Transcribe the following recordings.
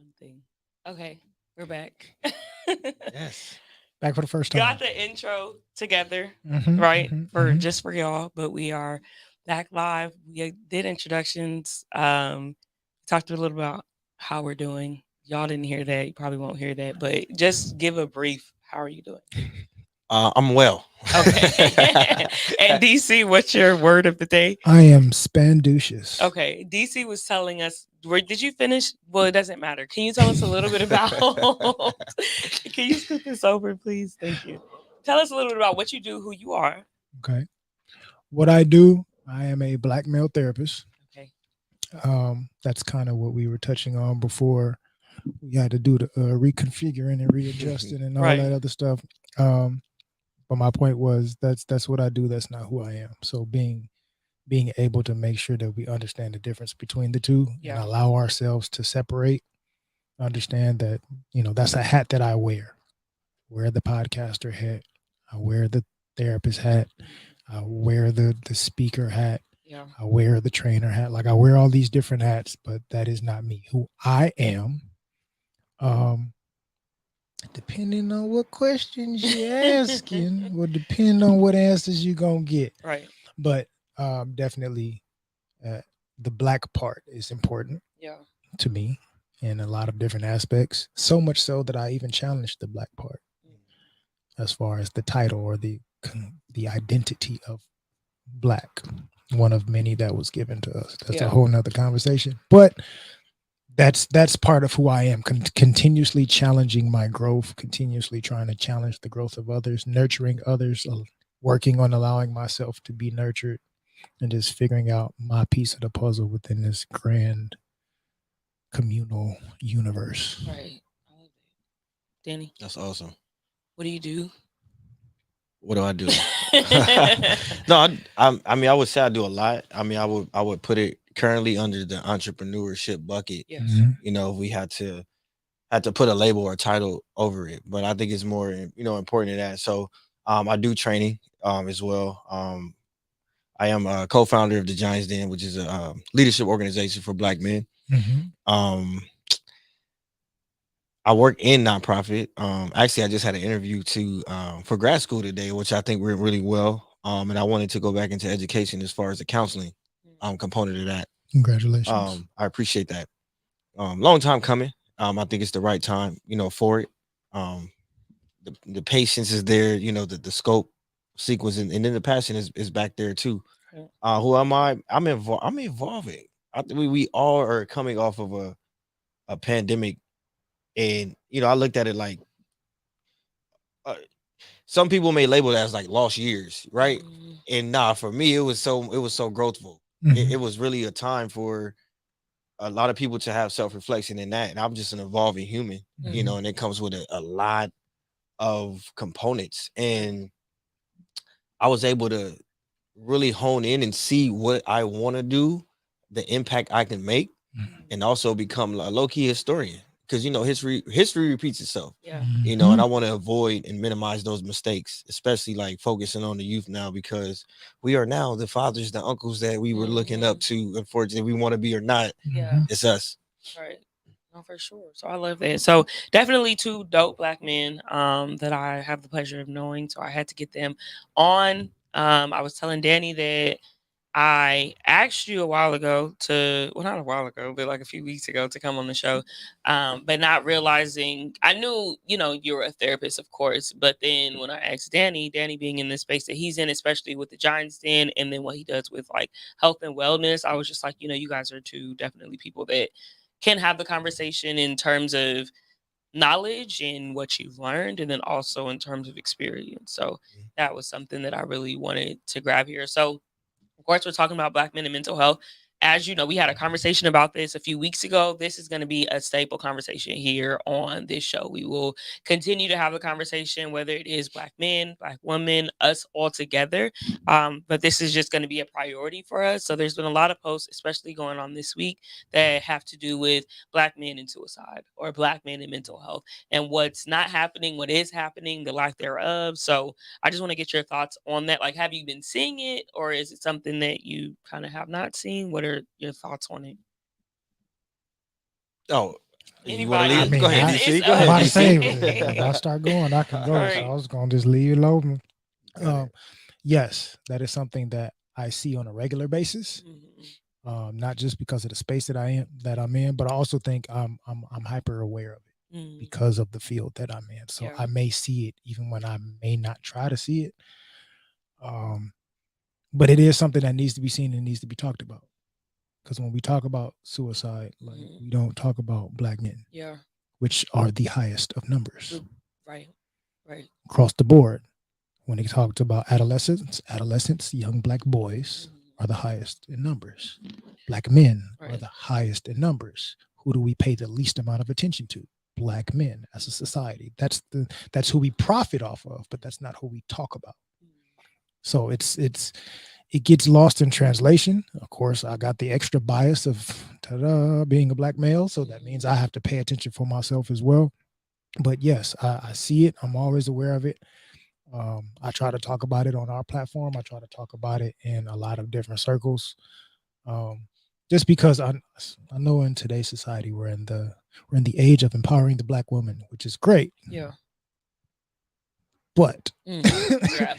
one thing. Okay, we're back. Yes. Back for the first Got time. the intro together, Mm-hmm, right? mm-hmm, For mm-hmm. just for y'all, but we are back live. We did introductions. Talked a little about how we're doing. Y'all didn't hear that. You probably won't hear that, but just give a brief. How are you doing? I'm well. Okay. And DC, what's your word of the day? I am spanducious. Okay, DC was telling us. Did you finish? Well, it doesn't matter. Can you tell us a little bit about? Can you scoot this over, please? Thank you. Tell us a little bit about what you do, who you are. Okay. What I do, I am a black male therapist. Okay. That's kind of what we were touching on before we had to do the reconfiguring and readjusting and all Right. that other stuff. Um, but my point was that's what I do. That's not who I am. So being able to make sure that we understand the difference between the two and Yeah. allow ourselves to separate, understand that that's a hat that I wear. Wear the podcaster hat. I wear the therapist hat. I wear the speaker hat. Yeah. I wear the trainer hat. Like I wear all these different hats, but that is not me. Who I am, um, depending on what questions you're asking, will depend on what answers you're gonna get. Right. But definitely, uh, the black part is important Yeah. to me in a lot of different aspects. So much so that I even challenge the black part as far as the title or the identity of black, one of many that was given to us. That's a Yeah. whole nother conversation, but that's part of who I am. Continuously challenging my growth, continuously trying to challenge the growth of others, nurturing others, working on allowing myself to be nurtured, and just figuring out my piece of the puzzle within this grand communal universe. Right. I love it. Danny, That's awesome. what do you do? What do I do? No, I mean, I would say I do a lot. I mean, I would put it currently under the entrepreneurship bucket. Yes. Mhm. If we had to put a label or a title over it, but I think it's more important than that. So, I do training as well. I am a co-founder of the Giants Den, which is a leadership organization for Black men. Mhm. Um, I work in nonprofit. Actually, I just had an interview to for grad school today, which I think went really well. And I wanted to go back into education as far as the counseling component of that. Congratulations. I appreciate that. Long time coming. I think it's the right time, for it. Um, the patience is there, the scope, sequence, and then the passion is back there too. Right. Who am I? I'm evolving. I think we all are coming off of a pandemic, and I looked at it like uh, some people may label it as like lost years, right? Mm, And nah, for me, it was so growthful. It Mhm. was really a time for a lot of people to have self reflection in that. And I'm just an evolving human, mhm. Mhm. and it comes with a lot of components. Right. And I was able to really hone in and see what I want to do, the impact I can make, Mhm. and also become a low key historian. Because history repeats itself. Yeah. And I Mhm. want to avoid and minimize those mistakes, especially like focusing on the youth now, because we are now the fathers, the uncles that we were looking up Mhm. to. Unfortunately, we want to be or not. Yeah. Mhm. It's us. Right. No, for sure. So I love that. So definitely two dope black men that I have the pleasure of knowing. So I had to get them on. I was telling Danny that I asked you a while ago to, well, not a while ago, but like a few weeks ago to come on the show, but not realizing, I knew, you were a therapist, of course. But then when I asked Danny, Danny being in the space that he's in, especially with the Giants Den, and then what he does with like health and wellness, I was just like, you guys are two definitely people that can have the conversation in terms of knowledge and what you've learned, and then also in terms of experience. So that was something that I really wanted to grab here. So of course, we're talking about Black men and mental health. As you know, we had a conversation about this a few weeks ago. This is going to be a staple conversation here on this show. We will continue to have a conversation, whether it is Black men, Black women, us all together. But this is just going to be a priority for us. So there's been a lot of posts, especially going on this week, that have to do with Black men and suicide or Black men and mental health and what's not happening, what is happening, the lack thereof. So I just want to get your thoughts on that. Like, have you been seeing it, or is it something that you kind of have not seen? What are your thoughts on it? Oh, You want to I lead? Anybody, Go mean, ahead, it's DC. Go I'm ahead, about to up. say DC. if I start going, I can go. So I Right. was going to just leave it open. Go ahead. Um, yes, that is something that I see on a regular basis. Mhm. Not just because of the space that I'm in, but I also think I'm hyper aware of it Mhm. because of the field that I'm in. So Yeah. I may see it even when I may not try to see it. Um, but it is something that needs to be seen and needs to be talked about. Because when we talk about suicide, like Mhm. we don't talk about black men, Yeah. which are the highest of numbers We- Right. Right. across the board. When they talked about adolescents, young black boys Mhm. are the highest in numbers. Black men are Right. the highest in numbers. Who do we pay the least amount of attention to? Black men as a society. That's who we profit off of, but that's not who we talk about. So it gets lost in translation. Of course, I got the extra bias of ta-da, being a black male, so that means Mhm. I have to pay attention for myself as well. But yes, I see it. I'm always aware of it. I try to talk about it on our platform. I try to talk about it in a lot of different circles. Um, just because I know in today's society we're in the age of empowering the black woman, which is great. Yeah. But Mhm. Yeah.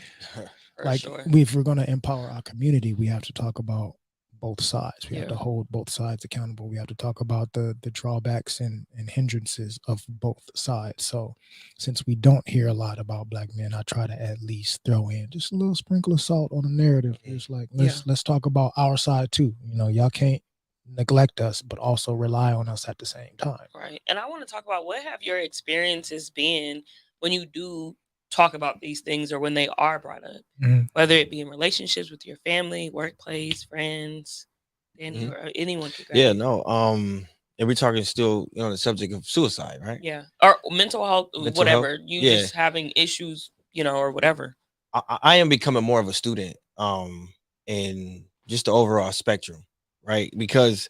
For like sure. if we're going to empower our community, we have to talk about both sides. We have Yeah. to hold both sides accountable. We have to talk about the drawbacks and hindrances of both sides. So since we don't hear a lot about black men, I try to at least throw in just a little sprinkle of salt on the narrative. Just like Yeah. let's talk about our side too. Y'all can't neglect us, but also rely on us at the same time. Right. And I want to talk about what have your experiences been when you do talk about these things or when they are brought up, Mhm. whether it be in relationships with your family, workplace, friends, Danny, Mhm. or anyone could grab Yeah, it. no. And we're talking still, on the subject of suicide, right? Yeah. Or mental health, Mental health. whatever. You Yeah, just having issues, or whatever. I am becoming more of a student, in just the overall spectrum, right? Because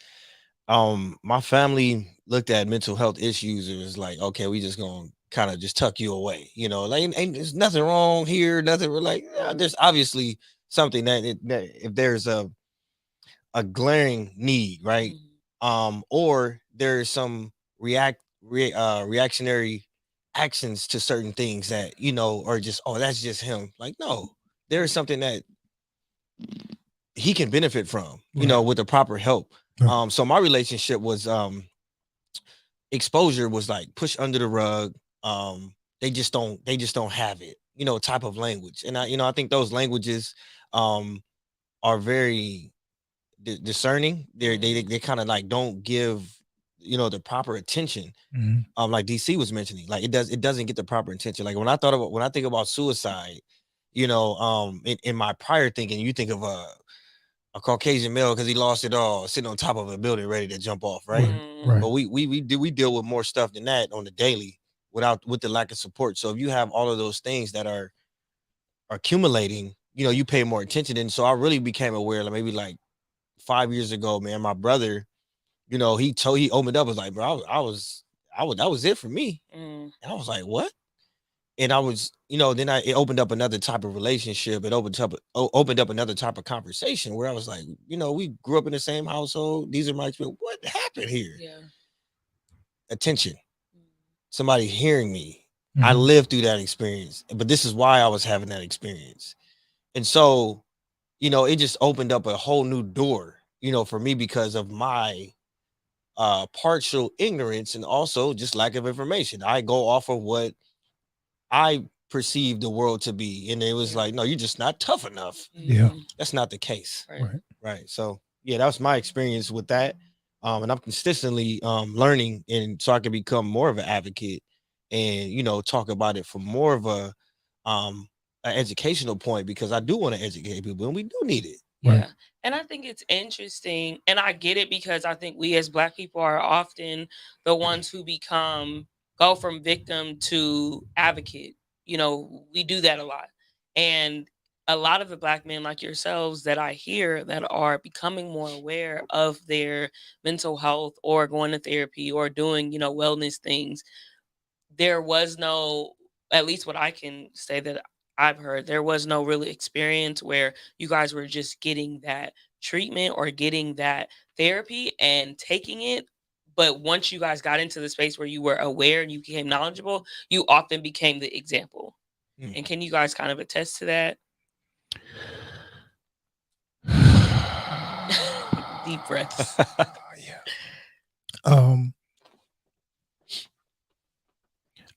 my family looked at mental health issues and was like, okay, we just gonna kind of just tuck you away, like ain't there's nothing wrong here, nothing. We're like, yeah, there's obviously something that if there's a glaring need, right? Mhm. Or there's some reactionary actions to certain things that are just, oh, that's just him. Like, no, there's something that he can benefit from, Right. with the proper help. Right. So my relationship was exposure was like pushed under the rug. They just don't have it, type of language. And I think those languages um are very discerning. They kind of like don't give the proper attention. Mhm. Like DC was mentioning, like it doesn't get the proper attention. Like when I think about suicide, in my prior thinking, you think of a Caucasian male because he lost it all, sitting on top of a building ready to jump off, right? Right. Mhm. Right. But we deal with more stuff than that on the daily with the lack of support. So if you have all of those things that are accumulating, you pay more attention. And so I really became aware, like maybe like 5 years ago, man. My brother, he opened up, was like, bro, I was that was it for me. Mhm. And I was like, what? And I was, then it opened up another type of relationship. It opened up another type of conversation where I was like, we grew up in the same household. These are my experience. What happened here? Yeah. Attention. Somebody hearing me. I Mhm. lived through that experience, but this is why I was having that experience. And so, it just opened up a whole new door, for me because of my partial ignorance and also just lack of information. I go off of what I perceived the world to be. And it was Yeah. like, no, you're just not tough enough. Yeah. Mhm. That's not the case. Right. Right. Right. So yeah, that was my experience with that. And I'm consistently learning, and so I can become more of an advocate and talk about it from more of an educational point, because I do want to educate people and we do need it. Right. Yeah. And I think it's interesting, and I get it because I think we as black people are often the ones who go from victim to advocate. We do that a lot. And a lot of the black men like yourselves that I hear that are becoming more aware of their mental health or going to therapy or doing, wellness things, there was no, at least what I can say that I've heard, there was no really experience where you guys were just getting that treatment or getting that therapy and taking it, But once you guys got into the space where you were aware and you became knowledgeable, you often became the example. Mm. And can you guys kind of attest to that? Deep breaths. Yeah. Um,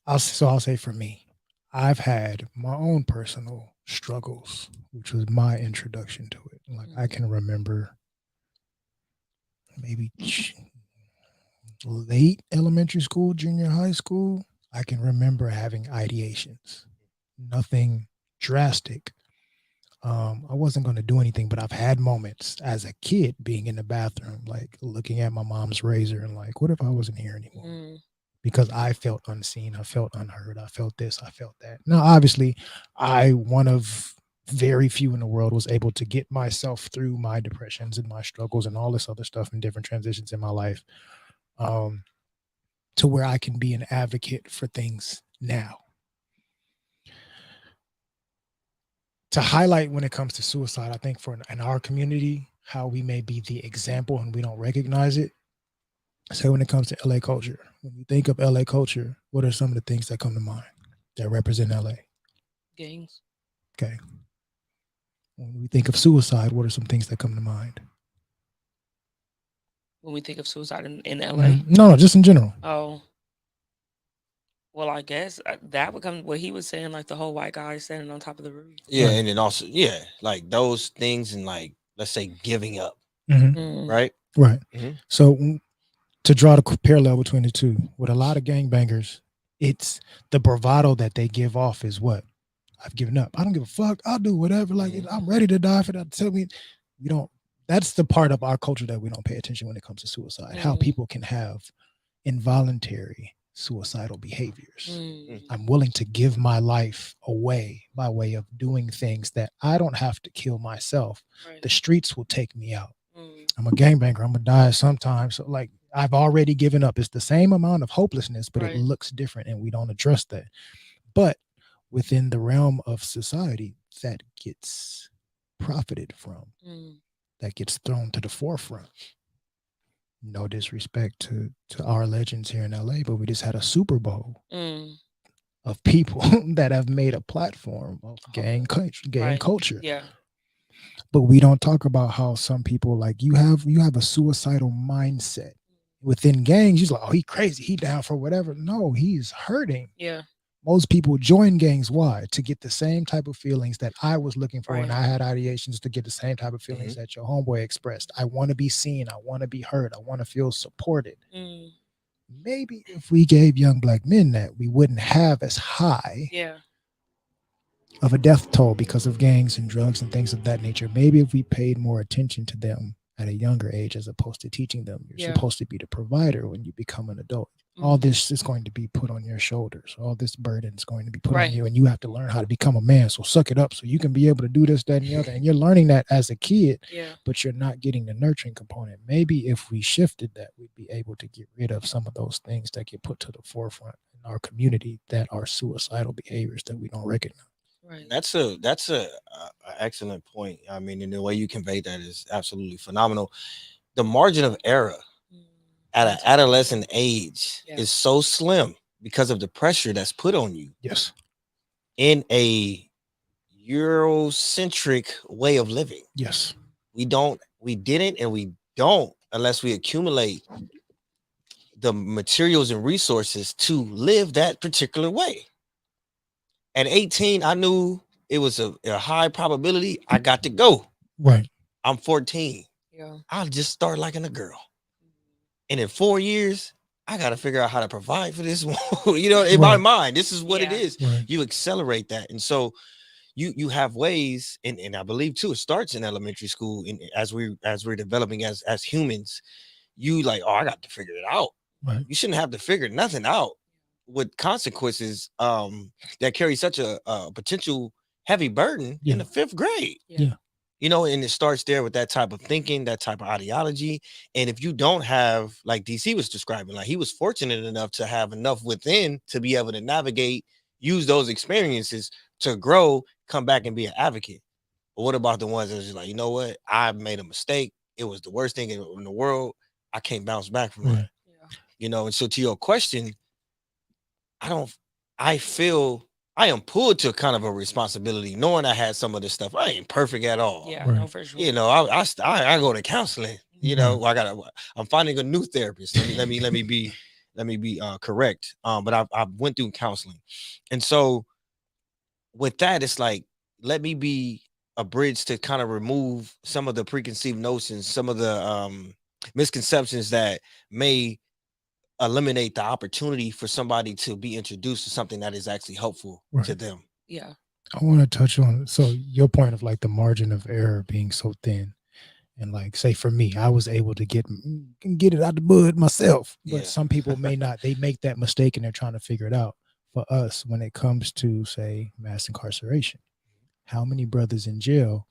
I'll say for me, I've had my own personal struggles, which was my introduction to it. Like I can remember maybe late elementary school, junior high school. I can remember having ideations. Nothing drastic. I wasn't going to do anything, but I've had moments as a kid being in the bathroom, like looking at my mom's razor and like, what if I wasn't here anymore? Mm, Because I felt unseen, I felt unheard, I felt this, I felt that. Now, obviously, I, one of very few in the world, was able to get myself through my depressions and my struggles and all this other stuff and different transitions in my life, um, to where I can be an advocate for things now. To highlight when it comes to suicide, I think for in our community, how we may be the example and we don't recognize it. So when it comes to LA culture, when you think of LA culture, what are some of the things that come to mind that represent LA? gangs. Okay. When we think of suicide, what are some things that come to mind? When we think of suicide in LA. No, no, just in general. Oh, well, I guess that would come what he was saying, like the whole white guy standing on top of the roof. Yeah, Right. and then also, yeah, like those things, and like let's say giving up, Mm-hmm. Mm, right? Right. Mm-hmm. So to draw the parallel between the two, with a lot of gangbangers, it's the bravado that they give off is what? I've given up. I don't give a fuck. I'll do whatever. Like Mhm. I'm ready to die for that. Tell me, we don't. That's the part of our culture that we don't pay attention when it comes to suicide. How people can have involuntary suicidal behaviors. mm, I'm willing to give my life away by way of doing things that I don't have to kill myself. right. The streets will take me out. Mm, I'm a gangbanger. I'm gonna die sometime. So like I've already given up. It's the same amount of hopelessness, but it right. looks different, and we don't address that. But within the realm of society, that gets profited from, Mm, that gets thrown to the forefront. No disrespect to our legends here in LA, but we just had a Super Bowl mm, of people that have made a platform of okay. gang Right. culture. Yeah. But we don't talk about how some people, like, you have a suicidal mindset within gangs. You're like, oh, he crazy, he down for whatever. No, he's hurting. Yeah. Most people join gangs. Why? To get the same type of feelings that I was looking for, Right. and I had ideations to get the same type of feelings Mhm. that your homeboy expressed. I want to be seen. I want to be heard. I want to feel supported. Mm, Maybe if we gave young black men that, we wouldn't have as high yeah. of a death toll because of gangs and drugs and things of that nature. Maybe if we paid more attention to them at a younger age, as opposed to teaching them you're Yeah. supposed to be the provider when you become an adult. All Mm, this is going to be put on your shoulders. All this burden is going to be put on right. you, and you have to learn how to become a man. So suck it up so you can be able to do this, that, and the other. And you're learning that as a kid, Yeah. but you're not getting the nurturing component. Maybe if we shifted that, we'd be able to get rid of some of those things that get put to the forefront in our community that are suicidal behaviors that we don't recognize. Right. That's a excellent point. I mean, and the way you convey that is absolutely phenomenal. The margin of error Mm, at an that's adolescent age yeah. is so slim because of the pressure that's put on you Yes. in a Eurocentric way of living. Yes. We didn't, and we don't unless we accumulate the materials and resources to live that particular way. At 18, I knew it was a high probability I got to go. Right. I'm 14. Yeah. I'll just start liking a girl. And in 4 years, I got to figure out how to provide for this one. In my Right. mind, this is what it Yeah. is. Right. You accelerate that. And so you have ways, and I believe too, it starts in elementary school. And as we're developing as humans, you like, oh, I got to figure it out. Right. You shouldn't have to figure nothing out with consequences that carry such a potential heavy burden in Yeah. the fifth grade. Yeah. Yeah. And it starts there with that type of thinking, that type of ideology. And if you don't have, like DC was describing, like he was fortunate enough to have enough within to be able to navigate, use those experiences to grow, come back and be an advocate. But what about the ones that's just like, you know what? I made a mistake. It was the worst thing in the world. I can't bounce back from that. Right. Yeah. And so to your question, I don't I feel I am pulled to kind of a responsibility knowing I had some of this stuff. I ain't perfect at all. Yeah, no, Right. for You sure. know, I go to counseling. Right. I'm finding a new therapist. Let me be correct. But I went through counseling, and so with that, it's like let me be a bridge to kind of remove some of the preconceived notions, some of the misconceptions that may eliminate the opportunity for somebody to be introduced to something that is actually helpful to Right. them. Yeah. I want to touch on so your point of like the margin of error being so thin. And like say for me, I was able to get it out the bud myself. But Yeah. some people may not. They make that mistake and they're trying to figure it out. For us, when it comes to say mass incarceration, how many brothers in jail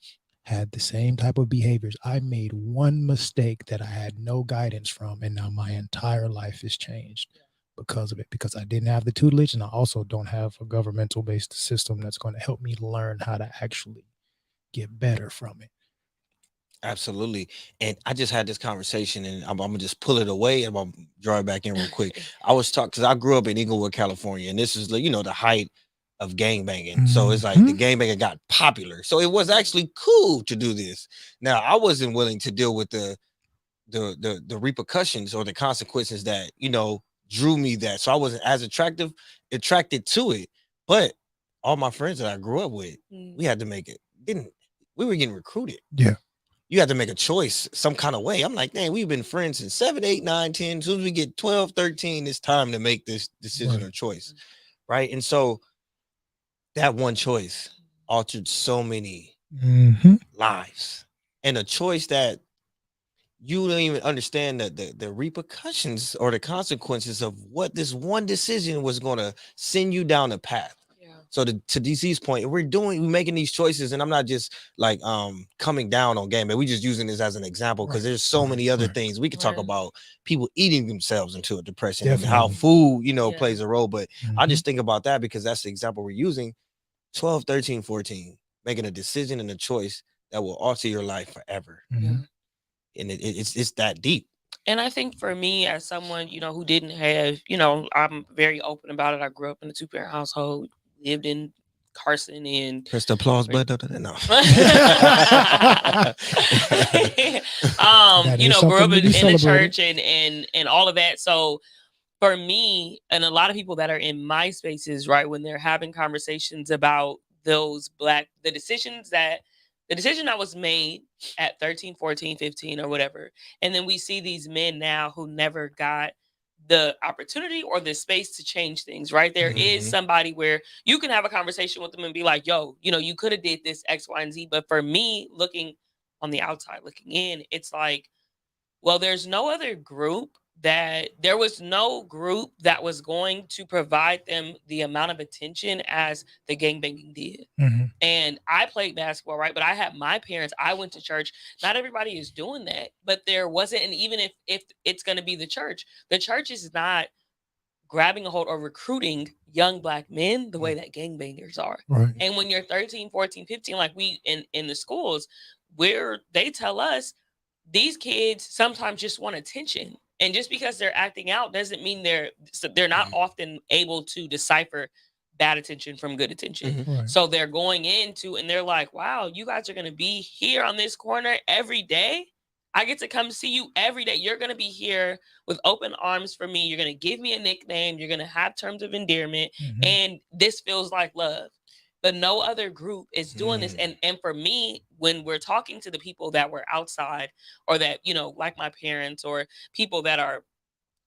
had the same type of behaviors? I made one mistake that I had no guidance from, and now my entire life is changed because of it. Because I didn't have the tutelage, and I also don't have a governmental based system that's going to help me learn how to actually get better from it. Absolutely. And I just had this conversation and I'm gonna just pull it away and I'm gonna draw it back in real quick. I was talking because I grew up in Inglewood, California, and this is like, the height of gang banging. So it's like the Mhm. gang banging got popular. So it was actually cool to do this. Now I wasn't willing to deal with the repercussions or the consequences that, drew me that. So I wasn't as attracted to it. But all my friends that I grew up with, we had to make it. Didn't we were getting recruited. Yeah. You had to make a choice some kind of way. I'm like, man, we've been friends since 7, 8, 9, 10. As soon as we get 12, 13, it's time to make this decision Right. or choice. Right. And so that one choice altered so many Hmm. lives. And a choice that you don't even understand the repercussions or the consequences of what this one decision was going to send you down the path. Yeah. So to DC's point, we're making these choices, and I'm not just like coming down on game, but we just using this as an example because Right. there's so Right. many other Right. things we could talk Right. about. People eating themselves into a depression and how Definitely. food, Yeah. plays a role. But I Hmm. just think about that because that's the example we're using. 12, 13, 14, making a decision and a choice that will alter your life forever, Yeah. Hmm. and it's that deep. And I think for me, as someone, who didn't have, I'm very open about it. I grew up in a two-parent household, lived in Carson, and Press the applause button. No. That is grew something up to be in the celebrated. church and all of that. So for me, and a lot of people that are in my spaces, right, when they're having conversations about the decision that was made at 13, 14, 15, or whatever, and then we see these men now who never got the opportunity or the space to change things, right? There is Mhm. somebody where you can have a conversation with them and be like, yo, you could have did this X, Y, and Z. But for me, looking on the outside, looking in, it's like, well, there was no group that was going to provide them the amount of attention as the gangbanging did. Hmm. And I played basketball, right? But I had my parents, I went to church. Not everybody is doing that, but there wasn't. And even if it's going to be the church is not grabbing a hold or recruiting young black men the way that gangbangers are. Right. And when you're 13, 14, 15, like we in the schools, where they tell us these kids sometimes just want attention. And just because they're acting out doesn't mean they're not Mhm. often able to decipher bad attention from good attention. Mhm. Right. So they're going into and they're like, wow, you guys are going to be here on this corner every day. I get to come see you every day. You're going to be here with open arms for me. You're going to give me a nickname. You're going to have terms of endearment. Hmm. And this feels like love. But no other group is doing this. Mm. And for me, when we're talking to the people that were outside or that, like my parents or people that are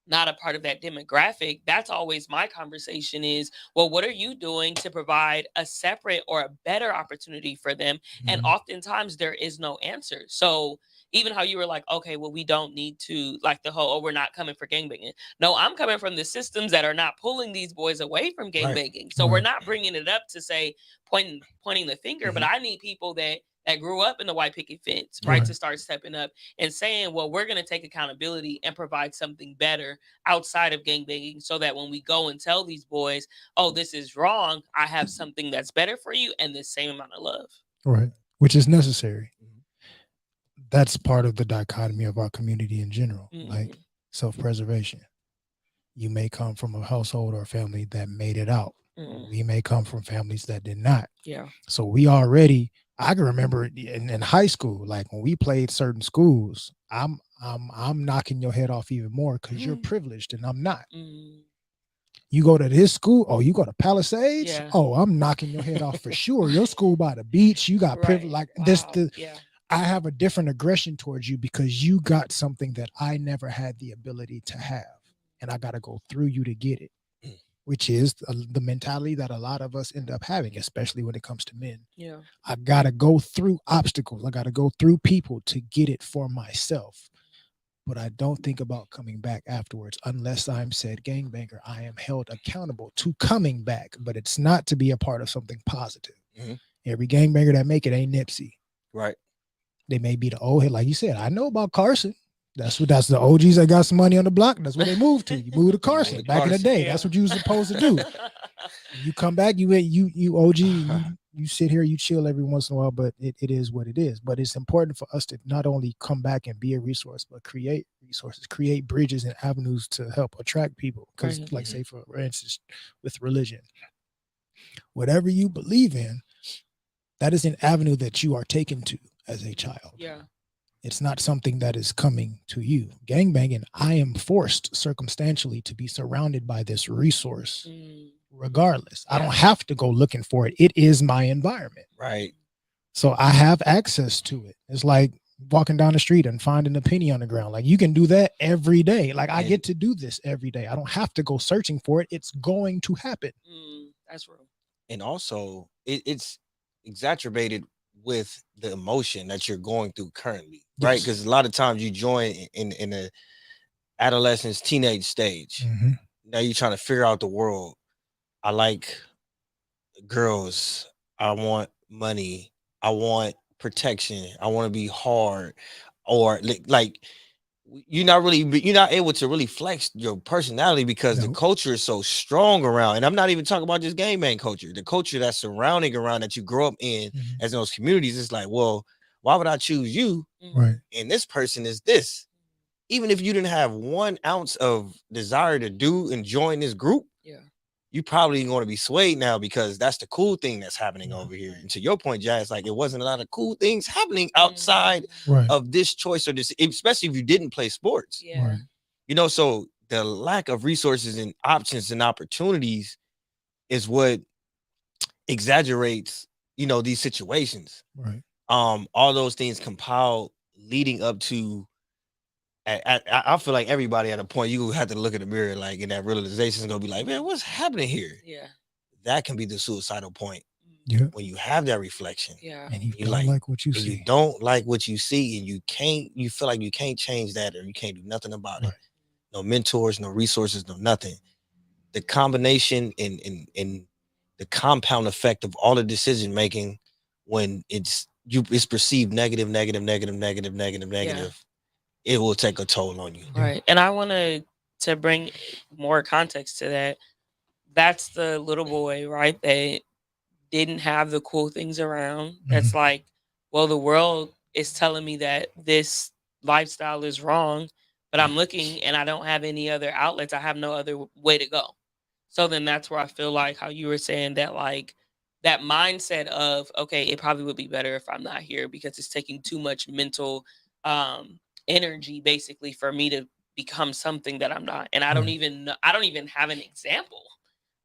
not a part of that demographic, that's always my conversation is, well, what are you doing to provide a separate or a better opportunity for them? And Mhm. oftentimes there is no answer. So even how you were like, okay, well, we don't need to like the whole, oh, we're not coming for gangbanging. No, I'm coming from the systems that are not pulling these boys away from Right. gangbanging. So we're Right. not bringing it up to say pointing the finger, but Mhm. I need people that grew up in the white picket fence, right, Right. to start stepping up and saying, well, we're going to take accountability and provide something better outside of gangbanging so that when we go and tell these boys, oh, this is wrong, I have something that's better for you and the same amount of love. Right. Which is necessary. Mhm. That's part of the dichotomy of our community in general, like Mm-hmm. self preservation. You may come from a household or a family that made it out. Mm. We may come from families that did not. Yeah. So we already, I can remember in high school, like when we played certain schools, I'm knocking your head off even more because you're privileged and I'm not. Mm. You go to this school, oh, you go to Palisades, Yeah. oh, I'm knocking your head off for sure. Your school by the beach, you got privilege. Right. Like this, Wow. Yeah. I have a different aggression towards you because you got something that I never had the ability to have, and I got to go through you to get it, which is the mentality that a lot of us end up having, especially when it comes to men. Yeah. I got to go through obstacles. I got to go through people to get it for myself. But I don't think about coming back afterwards unless I'm said gangbanger. I am held accountable to coming back, but it's not to be a part of something positive. Mm-hmm. Every gangbanger that make it ain't Nipsey. Right. They may be the old head, like you said. I know about Carson. That's the OGs that got some money on the block. That's where they moved to. You moved to Carson. Back in the day, that's what you was supposed to do. You come back, you OG, you sit here, you chill every once in a while, but it is what it is. But it's important for us to not only come back and be a resource, but create resources, create bridges and avenues to help attract people. Because, Right. like, say for instance, with religion, whatever you believe in, that is an avenue that you are taken to as a child. Yeah. It's not something that is coming to you. Gangbanging, I am forced circumstantially to be surrounded by this resource. Regardless, I don't have to go looking for it. It is my environment. Right. So I have access to it. It's like walking down the street and finding a penny on the ground. Like you can do that every day. Like I get to do this every day. I don't have to go searching for it. It's going to happen. That's real. And also, it's exacerbated with the emotion that you're going through currently, right? Yes. Because a lot of times you join in the adolescence, teenage stage. Mm-hmm. Now you're trying to figure out the world. I like girls. I want money. I want protection. I want to be hard, or like you're not able to really flex your personality because the Nope. culture is so strong around. And I'm not even talking about just game man culture. The culture that's surrounding around that you grow up in as in those communities is like, well, why would I choose you? Right. And this person is this. Even if you didn't have 1 ounce of desire to do and join this group, Yeah. you probably going to be swayed now because that's the cool thing that's happening over here. And to your point, Jazz, like it wasn't a lot of cool things happening outside Right. of this choice or this, especially if you didn't play sports. Yeah. Right. You know, so the lack of resources and options and opportunities is what exaggerates, these situations. Right. All those things compiled leading up to I feel like everybody at a point you have to look in the mirror, like, and that realization is gonna be like, man, what's happening here? Yeah. That can be the suicidal point Yeah. when you have that reflection. Yeah. And you You don't like what you and see. you don't like what you see, and you feel like you can't change that, or you can't do nothing about it. Right. No mentors, no resources, no nothing. The combination and the compound effect of all the decision making when it's perceived negative, negative, negative, negative, negative, negative, it will take a toll on you. Right. And I want to bring more context to that. That's the little boy, right? That didn't have the cool things around. That's like, well, the world is telling me that this lifestyle is wrong, but I'm looking and I don't have any other outlets. I have no other way to go. So then that's where I feel like how you were saying that, like, that mindset of, okay, it probably would be better if I'm not here because it's taking too much mental um energy basically for me to become something that I'm not. And I don't even know, I don't even have an example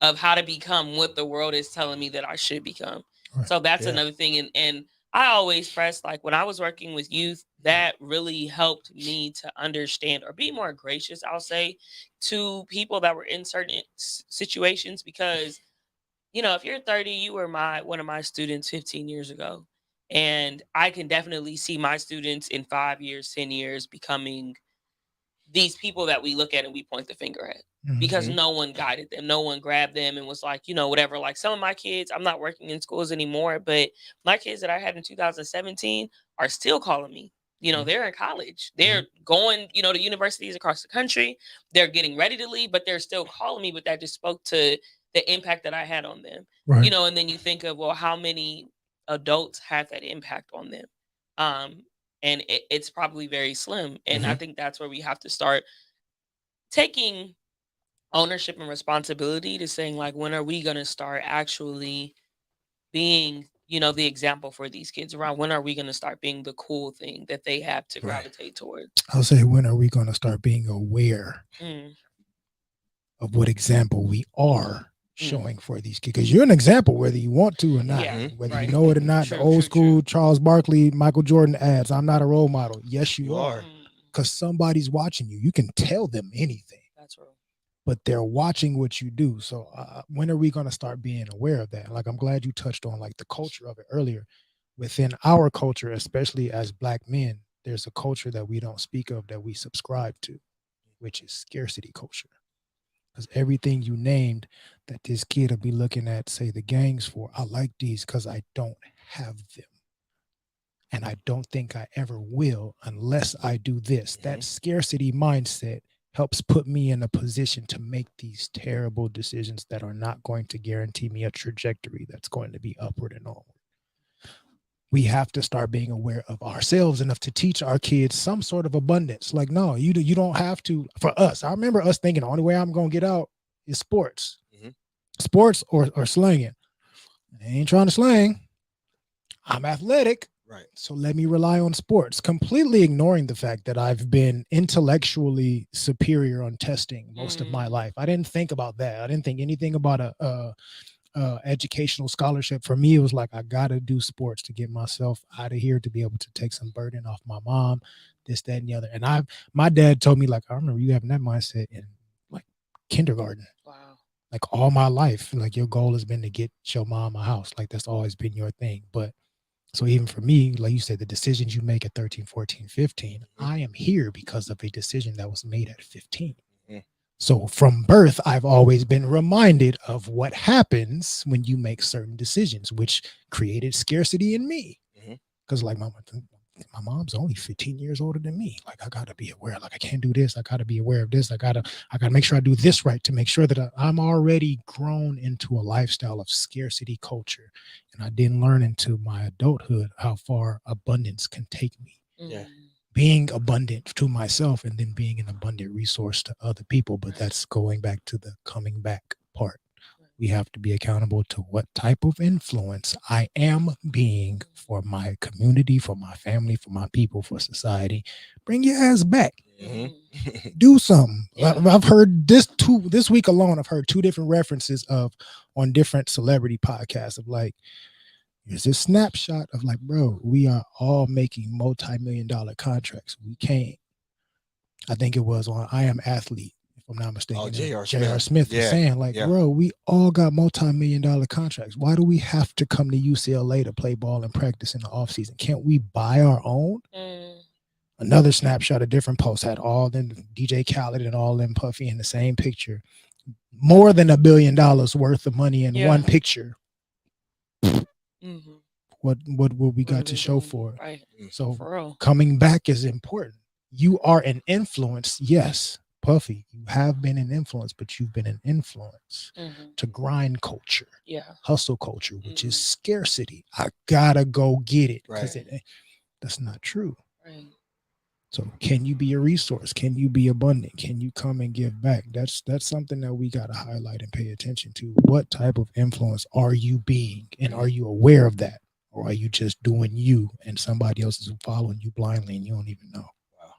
of how to become what the world is telling me that I should become. Right. So that's Yeah. another thing. And I always press, like, when I was working with youth, that really helped me to understand or be more gracious, I'll say, to people that were in certain situations. Because, if you're 30, you were one of my students 15 years ago. And I can definitely see my students in 5 years, 10 years becoming these people that we look at and we point the finger at, because no one guided them, no one grabbed them and was like, whatever. Like, some of my kids, I'm not working in schools anymore, but my kids that I had in 2017 are still calling me. They're in college, they're going, to universities across the country, they're getting ready to leave, but they're still calling me. But that just spoke to the impact that I had on them. Right. And then you think of, well, how many adults had that impact on them? And it's probably very slim. And I think that's where we have to start taking ownership and responsibility to saying like, when are we going to start actually being, the example for these kids around? When are we going to start being the cool thing that they have to Right. gravitate towards? I'll say, when are we going to start being aware Mm, of what example we are mm. showing for these kids? Because you're an example, whether you want to or not, Yeah, Mhm. whether you right. know it or not. The True, old true, true. school Charles Barkley, Michael Jordan ads, I'm not a role model. Yes, you You are. are. Mm, Because somebody's watching you. You can tell them anything, that's real. but they're watching what you do. So when are we going to start being aware of that? Like, I'm glad you touched on like the culture of it earlier. Within our culture, especially as Black men, there's a culture that we don't speak of that we subscribe to, which is scarcity culture. Because everything you named that this kid will be looking at, say the gangs for, I like these because I don't have them. And I don't think I ever will unless I do this. That Mhm. scarcity mindset helps put me in a position to make these terrible decisions that are not going to guarantee me a trajectory that's going to be upward and onward. We have to start being aware of ourselves enough to teach our kids some sort of abundance. Like, no, you don't have to. For us, I remember us thinking the only way I'm going to get out is sports, Mhm. sports or slanging. I ain't trying to slang. I'm athletic. Right. So let me rely on sports, completely ignoring the fact that I've been intellectually superior on testing most of my Mm, life. I didn't think about that. I didn't think anything about a educational scholarship. For me, it was like, I got to do sports to get myself out of here, to be able to take some burden off my mom, this, that, and the other. And my dad told me, like, I remember you having that mindset in like kindergarten. wow. Like all my life, like your goal has been to get your mom a house. Like that's always been your thing. But so even for me, like you said, the decisions you make at 13, 14, 15, Mhm. I am here because of a decision that was made at 15. Mhm. So from birth, I've always been reminded of what happens when you make certain decisions, which created scarcity in me. Mhm. Because like my mom's only 15 years older than me. Like I gotta be aware. Like I can't do this. I gotta be aware of this. I gotta make sure I do this right to make sure that I'm already grown into a lifestyle of scarcity culture. And I didn't learn into my adulthood how far abundance can take me. Yeah. Mm, Being abundant to myself and then being an abundant resource to other people. But right, that's going back to the coming back part. right. We have to be accountable to what type of influence I am being for my community, for my family, for my people, for society. Bring your ass back. Mhm. Mm, Do something. yeah. I've heard this week alone. I've heard two different references of on different celebrity podcasts of like, here's a snapshot of like, bro, we are all making multi-million-dollar contracts. We can't. I think it was on I Am Athlete, if I'm not Oh, mistaken. J.R. J.R. Smith. Smith was Yeah. saying, like, Yeah. bro, we all got multi-million-dollar contracts. Why do we have to come to UCLA to play ball and practice in the offseason? Can't we buy our own? Mm, Another snapshot, a different post had all them DJ Khaled and all them Puffy in the same picture. More than $1 billion worth of money in yeah. one picture. Mm-hmm. What we What are got to they show doing? for it? Right. Mm. So For real. coming back is important. You are an influence, yes, Puffy. You have been an influence, but you've been an influence Mm-hmm. to grind culture, Yeah. hustle culture, which is Mm, scarcity. I gotta go get it because Right. right. that's not true. Right. So can you be a resource? Can you be abundant? Can you come and give back? That's something that we gotta highlight and pay attention to. What type of influence are you being, and are Mhm. you aware of that? Or are you just doing you and somebody else is following you blindly and you don't even know? Wow.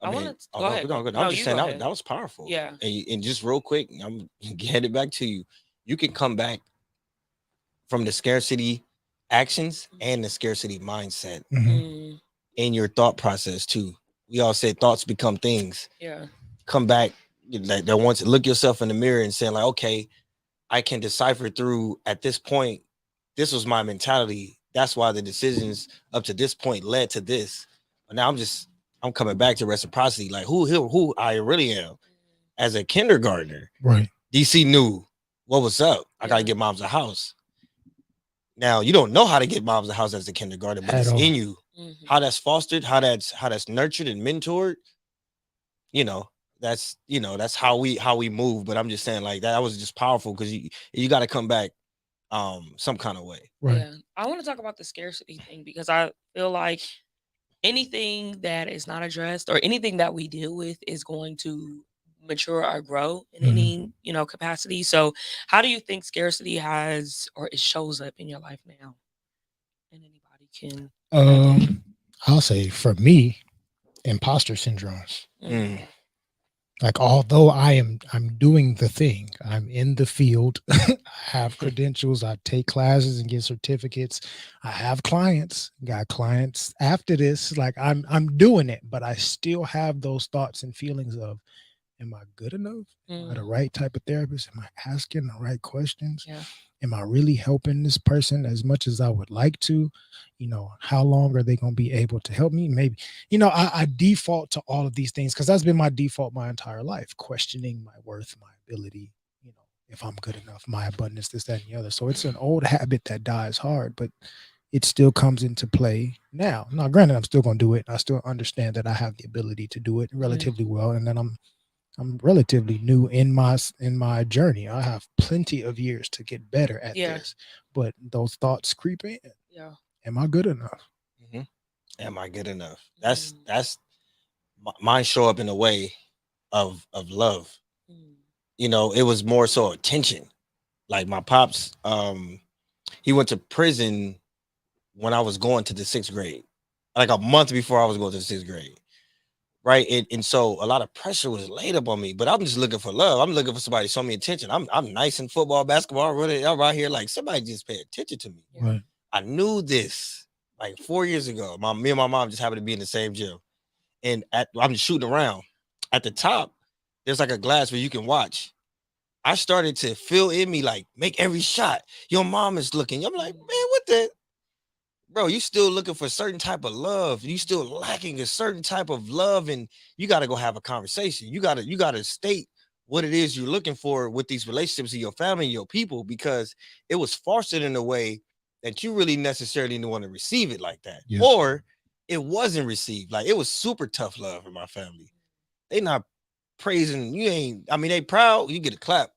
I I want mean, to oh go no, ahead. go Go. on, go on. I'm No, just you go saying ahead. that was powerful. Yeah. And just real quick, I'm getting it back to you. You can come back from the scarcity actions and the scarcity mindset Mhm. Mm, in your thought process too. We all said thoughts become things. yeah. Come back, like that once look yourself in the mirror and say, like, okay, I can decipher through at this point, this was my mentality. That's why the decisions up to this point led to this. But now I'm coming back to reciprocity, like who I really am. As a kindergartner, Right. DC knew what was up. I gotta Yeah. get moms a house. Now you don't know how to get moms a house as a kindergarten, but At it's all. in you. Mm-hmm. How that's fostered, how that's nurtured and mentored, you know, that's how we move. But I'm just saying, like, that was just powerful because you got to come back some kind of way. Right. Yeah. I want to talk about the scarcity thing because I feel like anything that is not addressed or anything that we deal with is going to mature or grow in Mhm. any, capacity. So how do you think scarcity has or it shows up in your life now? And anybody can jump in. Um, I'll say for me, imposter syndromes. Mm. Mm, Like although I'm doing the thing, I'm in the field, I have credentials, I take classes and get certificates, I have clients, got clients after this, like I'm doing it, but I still have those thoughts and feelings of, am I good enough? Am I the mm, right type of therapist? Am I asking the right questions? yeah. Am I really helping this person as much as I would like to? How long are they going to be able to help me? Maybe, I default to all of these things because that's been my default my entire life, questioning my worth, my ability, if I'm good enough, my abundance, this, that, and the other. So it's an old habit that dies hard, but it still comes into play now. Now, granted, I'm still going to do it. I still understand that I have the ability to do it relatively well, and then I'm relatively new in my journey. I have plenty of years to get better at Yeah. this, but those thoughts creep in. Yeah. Am I good enough? hmm Am I good enough? That's Mm, that's mine. Show up in a way of love. mm, It was more so attention. Like my pops, he went to prison when I was going to the sixth grade, like a month before I was going to the sixth grade. Right. And so a lot of pressure was laid up on me, but I'm just looking for love. I'm looking for somebody to show me attention. I'm nice in football, basketball, really. I'm right here. Like somebody just pay attention to me. yeah. Right. I knew this like 4 years ago. Me and my mom just happened to be in the same gym. And I'm just shooting around. At the top, there's like a glass where you can watch. I started to feel in me like make every shot. Your mom is looking. I'm like, Mm, man, what the bro, you still looking for a certain type of love. You still lacking a certain type of love, and you got to go have a conversation. You gotta state what it is you're looking for with these relationships in your family and your people, because it was fostered in a way that you really necessarily didn't want to receive it like that, Yeah. or it wasn't received. Like it was super tough love in my family. They not praising you. Ain't I mean they proud. You get a clap,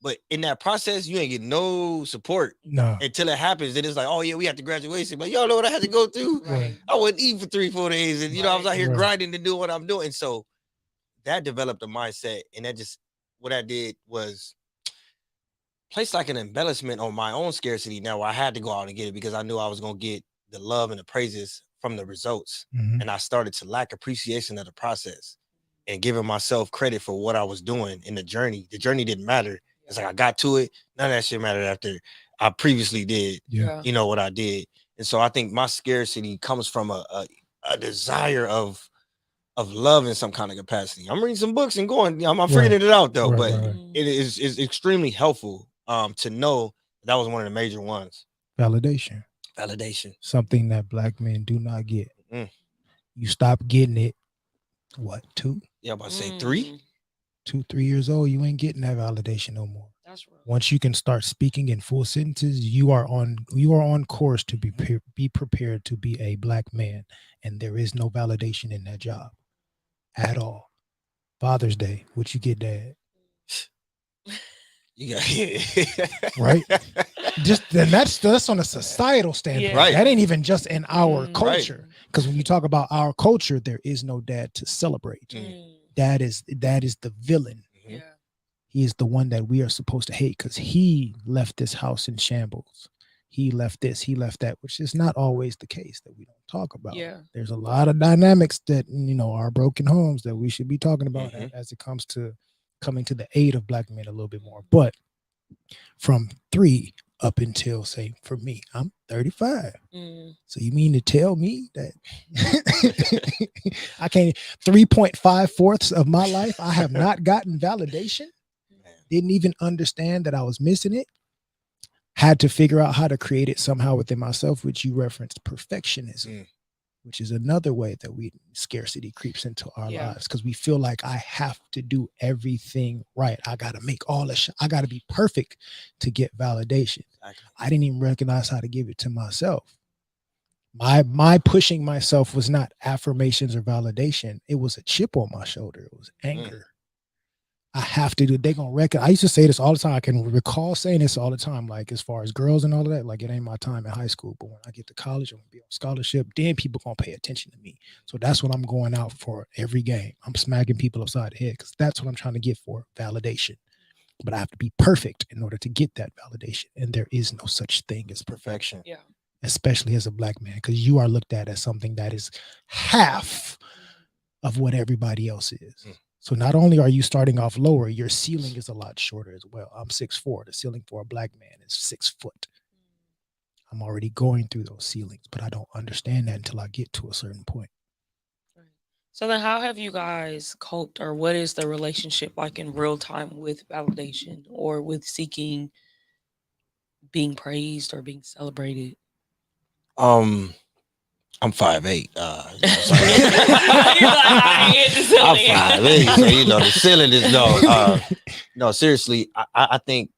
but in that process, you ain't get no support No. until it happens. Then it's like, oh yeah, we had the graduation. But y'all know what I had to go through. Right. right. I wouldn't eat for 3, 4 days, and I was Right. out here Right. grinding to do what I'm doing. So that developed a mindset, and that just what I did was place like an embellishment on my own scarcity. Now I had to go out and get it because I knew I was gonna get the love and the praises from the results, Mhm. and I started to lack appreciation of the process and giving myself credit for what I was doing in the journey. The journey didn't matter. It's like I got to it. None of that shit mattered after I previously did, Yeah. Yeah. what I did. And so I think my scarcity comes from a desire of love in some kind of capacity. I'm reading some books and going, I'm Right. figuring it out though, Right. but Right. Right. Mm, it is extremely helpful to know that was one of the major ones. Validation. Validation. Something that black men do not get. Mm. You stop getting it. What, Yeah, I'm about to say three. mm, 3 years old? You ain't getting that validation no more. that's real. Once you can start speaking in full sentences, you are on course to be prepared to be a black man, and there is no validation in that job at all. Father's Day, what you get, Dad? You got Right? Just then that's on a societal standpoint. Right. That ain't even just in our Mm, Right. culture. Because when you talk about our culture, there is no dad to celebrate. Mm. mm, That is the villain. Mhm. yeah. He is the one that we are supposed to hate because he left this house in shambles. He left this, he left that, which is not always the case that we don't talk about. Yeah. There's a lot of dynamics that, are broken homes that we should be talking about Mhm. as it comes to coming to the aid of black men a little bit more. But from 3 up until, say, for me, I'm 35. Mm, So you mean to tell me that I can't 3.5 fourths of my life I have not gotten validation? Man. Didn't even understand that I was missing it. Had to figure out how to create it somehow within myself, which you referenced perfectionism, Mm. which is another way that scarcity creeps into our Yeah. lives because we feel like I have to do everything right. I got to make all the I got to be perfect to get validation. Exactly. I didn't even recognize how to give it to myself. My pushing myself was not affirmations or validation. It was a chip on my shoulder. It was anger. I have to do. They gonna record. I used to say this all the time. I can recall saying this all the time. Like as far as girls and all of that, like it ain't my time in high school. But when I get to college, I'm gonna be on scholarship. Then people gonna pay attention to me. So that's what I'm going out for every game. I'm smacking people upside the head because that's what I'm trying to get for validation. But I have to be perfect in order to get that validation. And there is no such thing as perfection, Perfection. Yeah. especially as a black man, because you are looked at as something that is half of what everybody else is. Mm. So not only are you starting off lower, your ceiling is a lot shorter as well. I'm 6'4". The ceiling for a black man is 6 foot. I'm already going through those ceilings, but I don't understand that until I get to a certain point. Right. So then, how have you guys coped, or what is the relationship like in real time with validation or with seeking being praised or being celebrated? Um, I'm 5'8". So You're like, I hit the I'm ceiling. 5'8", so the ceiling is no. No, seriously, I think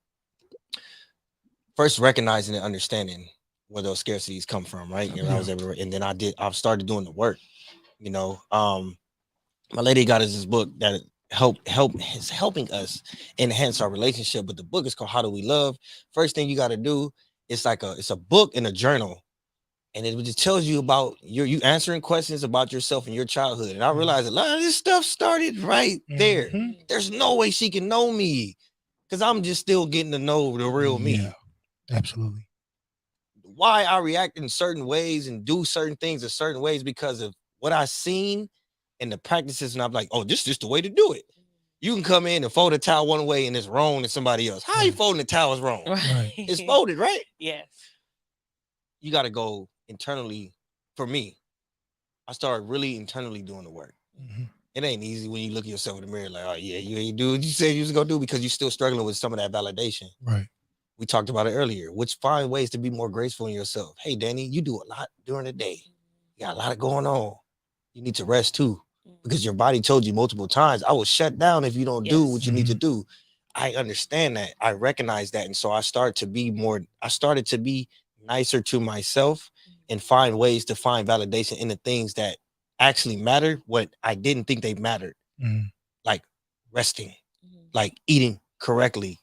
first recognizing and understanding where those scarcities come from, right? And I Yeah. was able to, and then I've started doing the work. You know, my lady got us this book that help is helping us enhance our relationship. But the book is called How Do We Love? First thing you got to do, it's a book and a journal, and it just tells you about you answering questions about yourself and your childhood. And I realized a lot of this stuff started right there. Mhm. There's no way she can know me because I'm just still getting to know the real Yeah, me. absolutely. Why I react in certain ways and do certain things in certain ways because of what I seen and the practices, and I'm like, oh, this is just the way to do it. You can come in and fold a towel one way and it's wrong to somebody else. How you Right. folding the towel is wrong? Right. It's folded, right? Yes. You got to go internally. For me, I started really internally doing the work. Mhm. It ain't easy when you look at yourself in the mirror like, oh yeah, you ain't do what you said you was gonna do because you're still struggling with some of that validation. Right. We talked about it earlier, which find ways to be more graceful in yourself. Hey, Danny, you do a lot during the day. You got a lot going on. You need to rest too, because your body told you multiple times, I will shut down if you don't do Yes. what you need to Mhm. do. I understand that. I recognize that. And so I started to be nicer to myself and find ways to find validation in the things that actually matter, what I didn't think they mattered, Mhm. like resting, like eating correctly,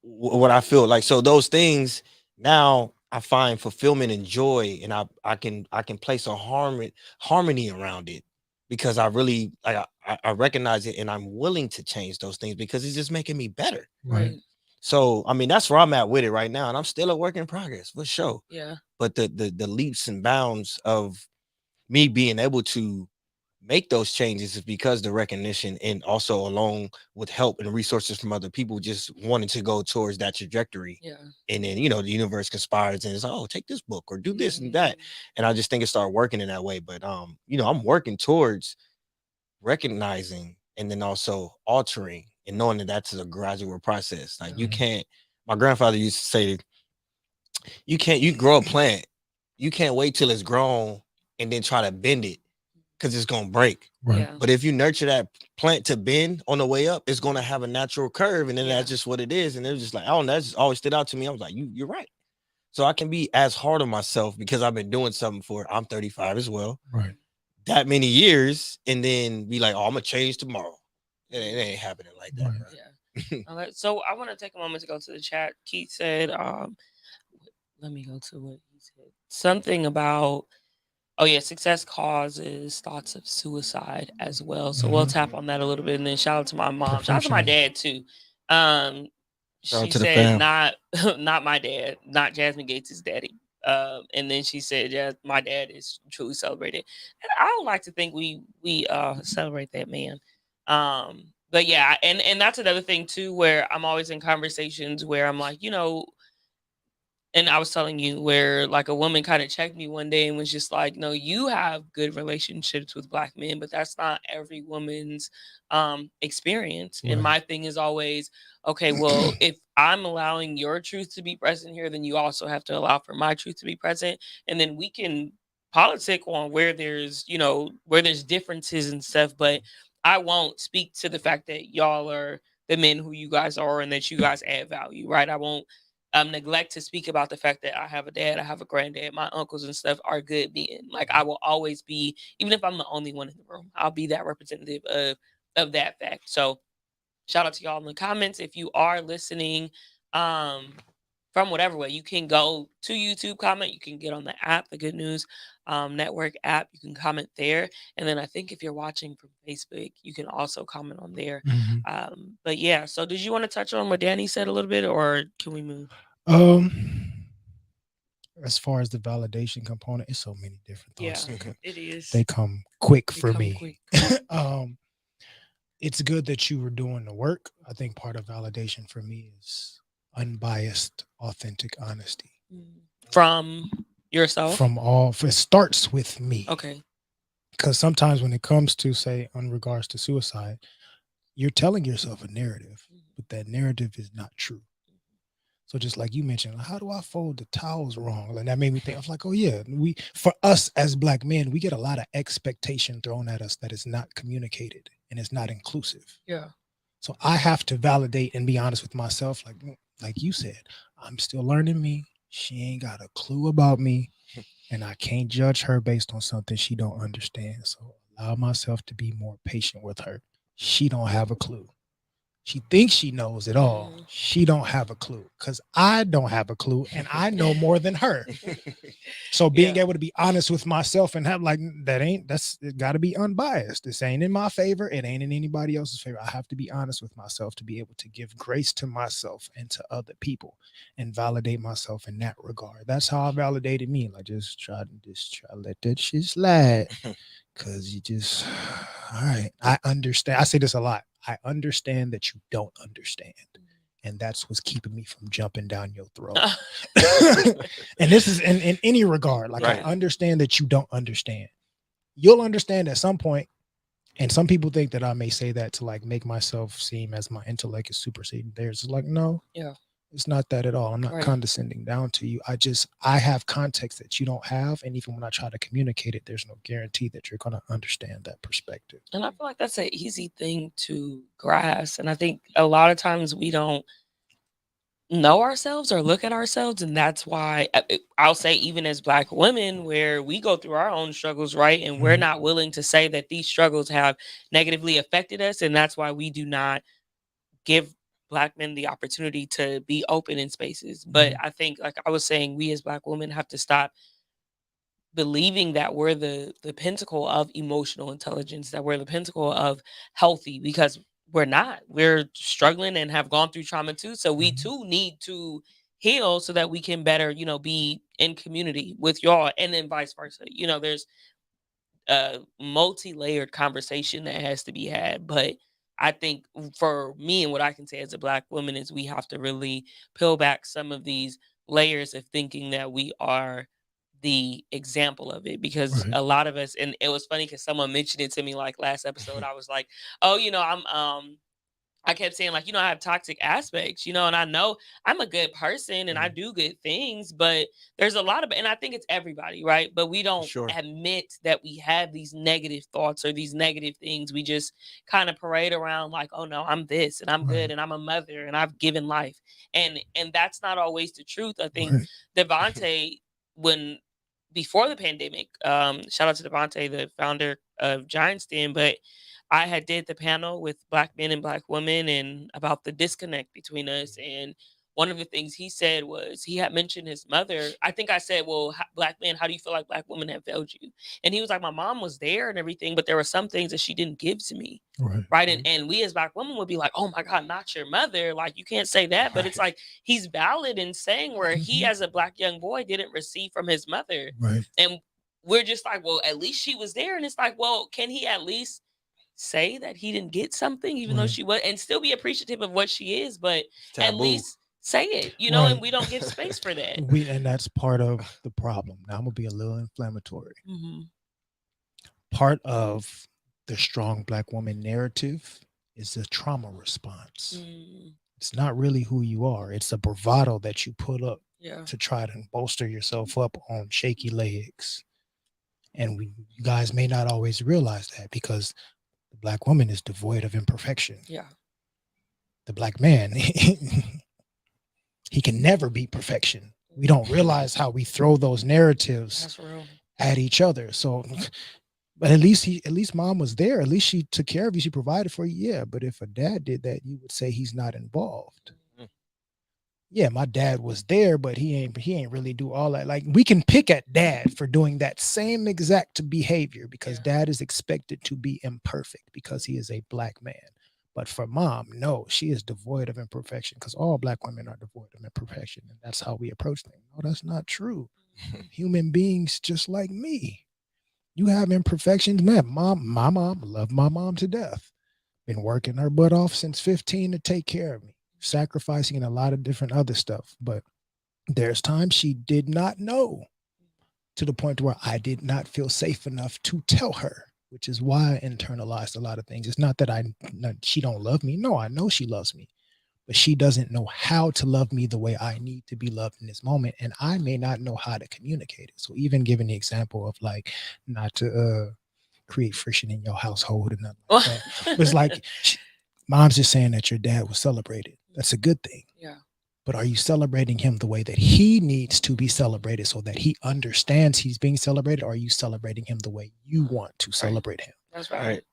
what I feel like. So those things now I find fulfillment and joy, and I can place a harmony around it because I really I recognize it, and I'm willing to change those things because it's just making me better. Right. Right. So I mean that's where I'm at with it right now, and I'm still a work in progress for sure. Yeah. But the leaps and bounds of me being able to make those changes is because the recognition, and also along with help and resources from other people just wanting to go towards that trajectory. Yeah. And then the universe conspires and it's like, oh, take this book or do this and that. Mhm. And I just think it started working in that way. But I'm working towards recognizing and then also altering and knowing that that's a gradual process. Like you Yeah. Mhm. can't, my grandfather used to say, you grow a plant, you can't wait till it's grown and then try to bend it because it's gonna break. Right. Yeah. But if you nurture that plant to bend on the way up, it's gonna have a natural curve, and then Yeah. that's just what it is. And it was just like, oh, that just always stood out to me. I was like, you're right. So I can be as hard on myself because I've been doing something for I'm 35 as well, Right. that many years, and then be like, oh, I'm gonna change tomorrow. It ain't happening like that, Right. Yeah. bro. So I want to take a moment to go to the chat. Keith said, let me go to what he said. Something about, oh yeah, success causes thoughts of suicide as well. So we'll Mhm. tap on that a little bit, and then shout out to my mom. Shout out to my Perfectionism. dad too. Um, Shout out she to the said fam. not not my dad, not Jasmine Gates' daddy. And then she said, yeah, my dad is truly celebrated. And I don't like to think we celebrate that man. But yeah, and that's another thing too, where I'm always in conversations where I'm like, and I was telling you where like a woman kind of checked me one day and was just like, "No, you have good relationships with black men, but that's not every woman's experience." And Right. my thing is always, okay, well, if I'm allowing your truth to be present here, then you also have to allow for my truth to be present, and then we can politic on where there's differences and stuff, but I won't speak to the fact that y'all are the men who you guys are and that you guys add value, right? I won't neglect to speak about the fact that I have a dad, I have a granddad, my uncles and stuff are good men. Like I will always be, even if I'm the only one in the room, I'll be that representative of that fact. So shout out to y'all in the comments. If you are listening um, from whatever way, you can go to YouTube, comment. You can get on the app, the Good News Network app. You can comment there. And then I think if you're watching from Facebook, you can also comment on there. Mhm. But yeah, so did you want to touch on what Danny said a little bit, or can we move? Um, as far as the validation component, it's so many different Yeah, thoughts. Okay. it is. They come quick They for come me. quick. um, it's good that you were doing the work. I think part of validation for me is unbiased, authentic honesty From yourself? from all. It starts with me, Okay. because sometimes when it comes to, say, in regards to suicide, you're telling yourself a narrative, but that narrative is not true. So just like you mentioned, how do I fold the towels wrong? And that made me think. I was like, oh yeah, for us as Black men, we get a lot of expectation thrown at us that is not communicated and it's not inclusive. Yeah. So I have to validate and be honest with myself, like you said, I'm still learning me. She ain't got a clue about me, and I can't judge her based on something she don't understand. So allow myself to be more patient with her. She don't have a clue. She thinks she knows it all. She don't have a clue, because I don't have a clue, and I know more than her. So being Yeah. able to be honest with myself and have like that's it got to be unbiased. This ain't in my favor. It ain't in anybody else's favor. I have to be honest with myself to be able to give grace to myself and to other people and validate myself in that regard. That's how I validated me. Like just try to let that shit slide. Cause you just all right. I understand. I say this a lot. I understand that you don't understand. And that's what's keeping me from jumping down your throat. And this is in any regard. Like, I Right. understand that you don't understand. You'll understand at some point. And some people think that I may say that to like make myself seem as my intellect is superseding theirs. It's like, no, Yeah. it's not that at all. I'm not Right. condescending down to you. I have context that you don't have. And even when I try to communicate it, there's no guarantee that you're going to understand that perspective. And I feel like that's an easy thing to grasp. And I think a lot of times we don't know ourselves or look at ourselves. And that's why I'll say, even as Black women, where we go through our own struggles, right? And we're Mhm. not willing to say that these struggles have negatively affected us. And that's why we do not give Black men the opportunity to be open in spaces. But Mhm. I think, like I was saying, we as Black women have to stop believing that we're the pinnacle of emotional intelligence, that we're the pinnacle of healthy, because we're not. We're struggling and have gone through trauma too. So we Mhm. too need to heal so that we can better, be in community with y'all, and then vice versa. There's a multi-layered conversation that has to be had. But I think for me, and what I can say as a Black woman, is we have to really peel back some of these layers of thinking that we are the example of it, because Right. a lot of us, and it was funny because someone mentioned it to me like last episode. I was like, oh, I kept saying, like, I have toxic aspects, and I know I'm a good person and I Mm, do good things, but there's a lot of, and I think it's everybody, right? But we for don't sure. admit that we have these negative thoughts or these negative things. We just kind of parade around like, oh no, I'm this and I'm good Right. and I'm a mother and I've given life. And that's not always the truth. I think Right. Devontae, when before the pandemic, shout out to Devontae, the founder of Giants Den, but I had did the panel with Black men and Black women and about the disconnect between us. And one of the things he said was, he had mentioned his mother. I think I said, well, Black men, how do you feel like Black women have failed you? And he was like, my mom was there and everything, but there were some things that she didn't give to me. Right. Right. And, Mhm. and we as Black women would be like, oh my God, not your mother. Like, you can't say that. But it's Right. like, he's valid in saying where he, Mhm. as a Black young boy, didn't receive from his mother. Right. And we're just like, well, at least she was there. And it's like, well, can he at least say that he didn't get something, even though Right. she was, and still be appreciative of what she is, but It's at taboo. least say it, Right. and we don't give space for that. And that's part of the problem. Now I'm gonna be a little inflammatory. Hmm. Part of the strong Black woman narrative is the trauma response. Mm, It's not really who you are. It's a bravado that you put up yeah. to try to bolster yourself up on shaky legs. And you guys may not always realize that, because the Black woman is devoid of imperfection. Yeah. The Black man, he can never be perfection. We don't realize how we throw those narratives That's real. at each other. So But at least mom was there. At least she took care of you. She provided for you. Yeah. But if a dad did that, you would say he's not involved. Mm. Yeah, my dad was there, but he ain't really do all that. Like we can pick at dad for doing that same exact behavior because Yeah. dad is expected to be imperfect because he is a black man. But for mom, no, she is devoid of imperfection because all black women are devoid of imperfection. And that's how we approach things. No, that's not true. Human beings just like me. You have imperfections, man. My mom, love my mom to death. Been working her butt off since 15 to take care of me, sacrificing and a lot of different other stuff. But there's times she did not know to the point where I did not feel safe enough to tell her, which is why I internalized a lot of things. It's not that she don't love me. No, I know she loves me, but she doesn't know how to love me the way I need to be loved in this moment. And I may not know how to communicate it. So even giving the example of like not to create friction in your household and nothing like that. But it's like mom's just saying that your dad was celebrated. That's a good thing. Yeah. But are you celebrating him the way that he needs to be celebrated so that he understands he's being celebrated? Or are you celebrating him the way you want to celebrate him? That's All right. right.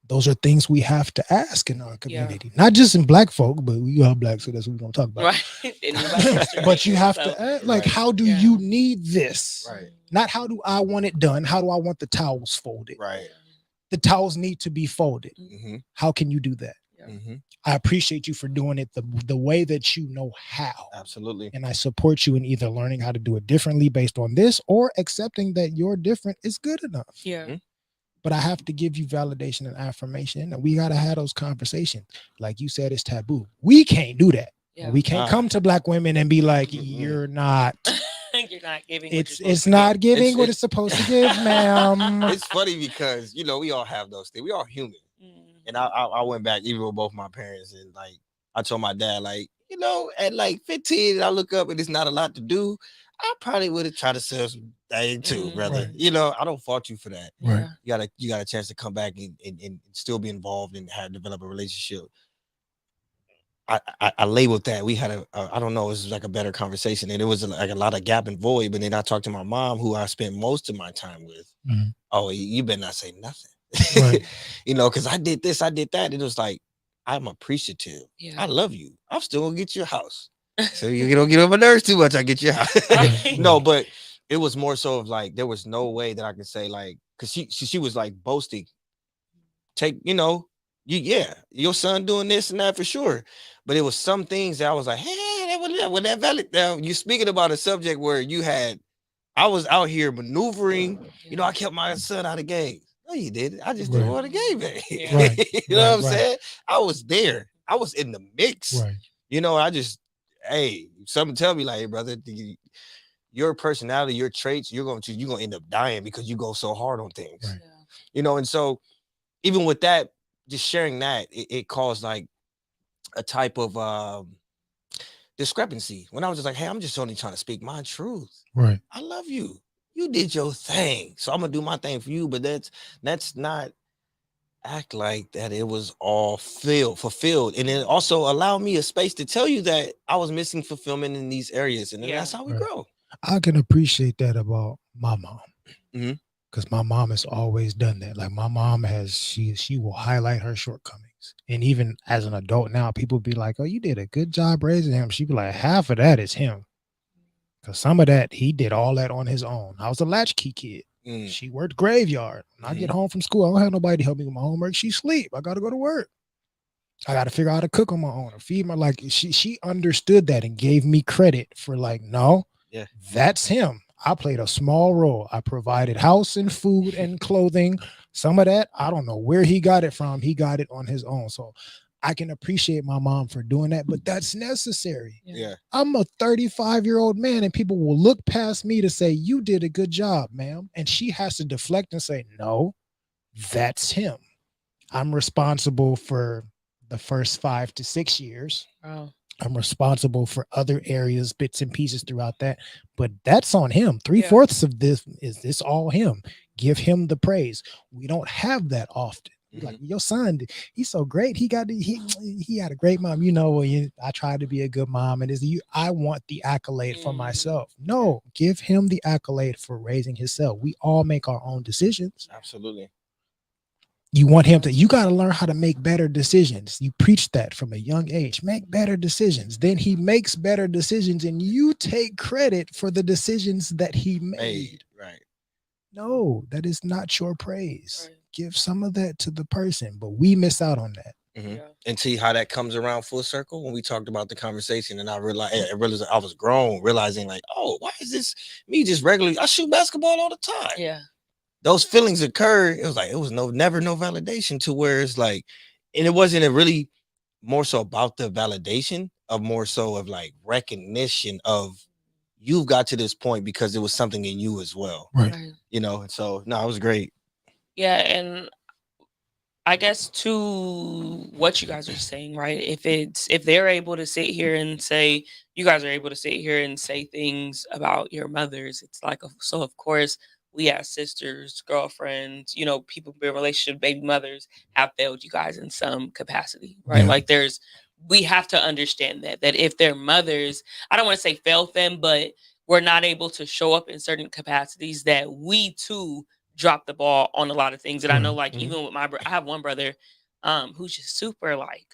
Those are things we have to ask in our Yeah. community, not just in black folk, but we are black, so that's what we're going to talk about. Right. Anybody history But you maker, have so. to ask, like, Right. how do Yeah. you need this? Right. Not how do I want it done? How do I want the towels folded? Right. The towels need to be folded. Mm-hmm. How can you do that? Yeah. Mm-hmm. I appreciate you for doing it the way that you know how. Absolutely. And I support you in either learning how to do it differently based on this or accepting that you're different is good enough. Yeah. But I have to give you validation and affirmation. And we got to have those conversations. Like you said, it's taboo. We can't do that. Yeah. We can't come to black women and be like, Mm-mm. you're not. You're not giving. What It's you're supposed it's to not giving It's- what it's supposed to give, ma'am. It's funny because we all have those things. We all human. give. And I went back even with both my parents, and like I told my dad, like, at like 15, I look up and it's not a lot to do. I probably would have tried to sell some thing too, brother. Right. I don't fault you for that. Right. Yeah. You got a chance to come back and still be involved and have develop a relationship. I labeled that we had I don't know, it was like a better conversation, and it was like a lot of gap and void. But then I talked to my mom, who I spent most of my time with. Mhm. Oh, you better not say nothing. Right. Because I did this, I did that. It was like, I'm appreciative. Yeah. I love you. I'm still gonna get your house. So you don't get on my nerves too much. I get your house. Right. No, but it was more so of like there was no way that I could say like, because she was like boasting. Take your son doing this and that for sure. But it was some things that I was like, hey, that valid. Now you speaking about a subject where I was out here maneuvering. I kept my son out of games. No, you didn't. I just didn't Right. want a game back. Yeah. Right. You know what I'm Right. saying? I was there. I was in the mix. Right. I just, hey, something tell me like, hey, brother, your personality, your traits, you're gonna end up dying because you go so hard on things. Right. Yeah. And so even with that, just sharing that, it caused like a type of discrepancy when I was just like, hey, I'm just only trying to speak my truth. Right. I love you. You did your thing. So I'm gonna do my thing for you. But that's not act like that it was all fulfilled. And then also allow me a space to tell you that I was missing fulfillment in these areas. And then Yeah. that's how we Right. grow. I can appreciate that about my mom. Mhm. Because my mom has always done that. Like my mom she will highlight her shortcomings. And even as an adult now, people be like, oh, you did a good job raising him. She'd be like, half of that is him. Because some of that, he did all that on his own. I was a latchkey kid. Mm. She worked graveyard. When I get home from school, I don't have nobody to help me with my homework. She sleep. I got to go to work. I got to figure out how to cook on my own or feed my, like she understood that and gave me credit for like, no, Yeah. that's him. I played a small role. I provided house and food and clothing. Some of that, I don't know where he got it from. He got it on his own. So I can appreciate my mom for doing that, but that's necessary. Yeah. I'm a 35-year-old man, and people will look past me to say, you did a good job, ma'am. And she has to deflect and say, no, that's him. I'm responsible for the first 5 to 6 years. Wow. I'm responsible for other areas, bits and pieces throughout that, but that's on him. 3/4 of this all him. Give him the praise. We don't have that often. Like your son, he's so great. He had a great mom. I tried to be a good mom, and I want the accolade for myself. No, give him the accolade for raising himself. We all make our own decisions. Absolutely. You want him to, you got to learn how to make better decisions. You preach that from a young age. Make better decisions. Then he makes better decisions and you take credit for the decisions that he made. Right. No, that is not your praise. Right. Give some of that to the person, but we miss out on that. Yeah. And see how that comes around full circle when we talked about the conversation, and I realized I was grown, realizing like, oh, why is this me just regularly? I shoot basketball all the time. Yeah. Those feelings occur. It was like it was never no validation to where it's like, and it wasn't a really more so about the validation of more so of like recognition of you've got to this point because it was something in you as well, Right. Right. And so no, it was great. Yeah, and I guess to what you guys are saying, right? If they're able to sit here and say, you guys are able to sit here and say things about your mothers, it's like so of course we as sisters, girlfriends, people in relationship, baby mothers have failed you guys in some capacity, right? Yeah. Like we have to understand that if their mothers, I don't want to say failed them, but we're not able to show up in certain capacities, that we too drop the ball on a lot of things. And I know, Right. like, even with I have one brother who's just super like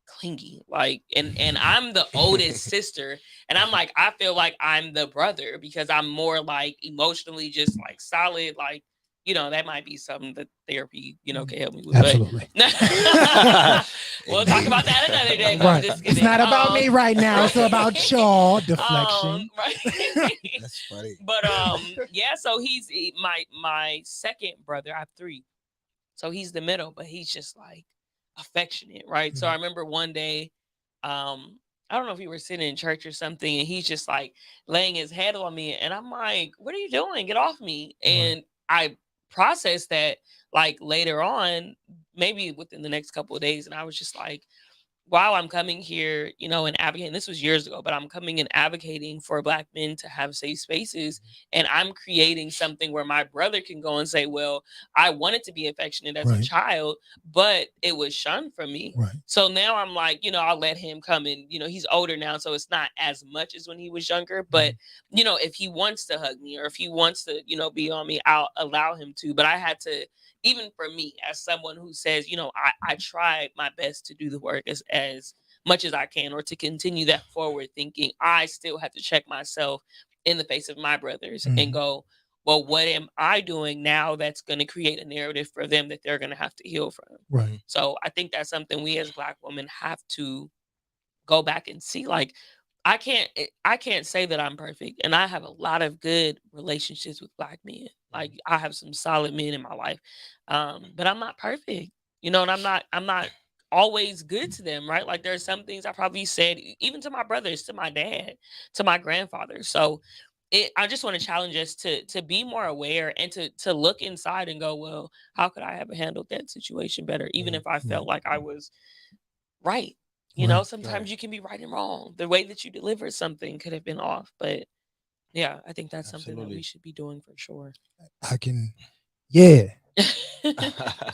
clingy, like, and I'm the oldest sister, and I'm like, I feel like I'm the brother because I'm more like emotionally just like solid, like, that might be something that therapy, can help me with. Absolutely. But we'll talk about that another day. No, I'm Right. just It's kidding. not about me right now. It's about y'all. Deflection. Right. That's funny. But yeah, so my second brother. I have three. So he's the middle, but he's just like affectionate, right? So I remember one day, I don't know if we were sitting in church or something, and he's just like laying his head on me, and I'm like, "What are you doing? Get off me!" And I processed that like later on, maybe within the next couple of days, and I was just like, while I'm coming here, and advocating, this was years ago, but I'm coming and advocating for Black men to have safe spaces. And I'm creating something where my brother can go and say, well, I wanted to be affectionate as a Right. child, but it was shunned from me. Right. So now I'm like, I'll let him come and, he's older now. So it's not as much as when he was younger. But, if he wants to hug me or if he wants to, be on me, I'll allow him to. But I had to, even for me as someone who says, I tried my best to do the work as much as I can, or to continue that forward thinking, I still have to check myself in the face of my brothers and go, well, what am I doing now that's going to create a narrative for them that they're going to have to heal from? Right. So I think that's something we as Black women have to go back and see. Like, I can't say that I'm perfect, and I have a lot of good relationships with Black men. Like, I have some solid men in my life, but I'm not perfect, and I'm not always good to them, right? Like, there's some things I probably said, even to my brothers, to my dad, to my grandfather. So I just want to challenge us to be more aware and to look inside and go, well, how could I have handled that situation better, even if I felt like I was right. Right. Sometimes you can be right and wrong. The way that you deliver something could have been off. But yeah, I think that's something that we Absolutely. should be doing for sure. I can, yeah,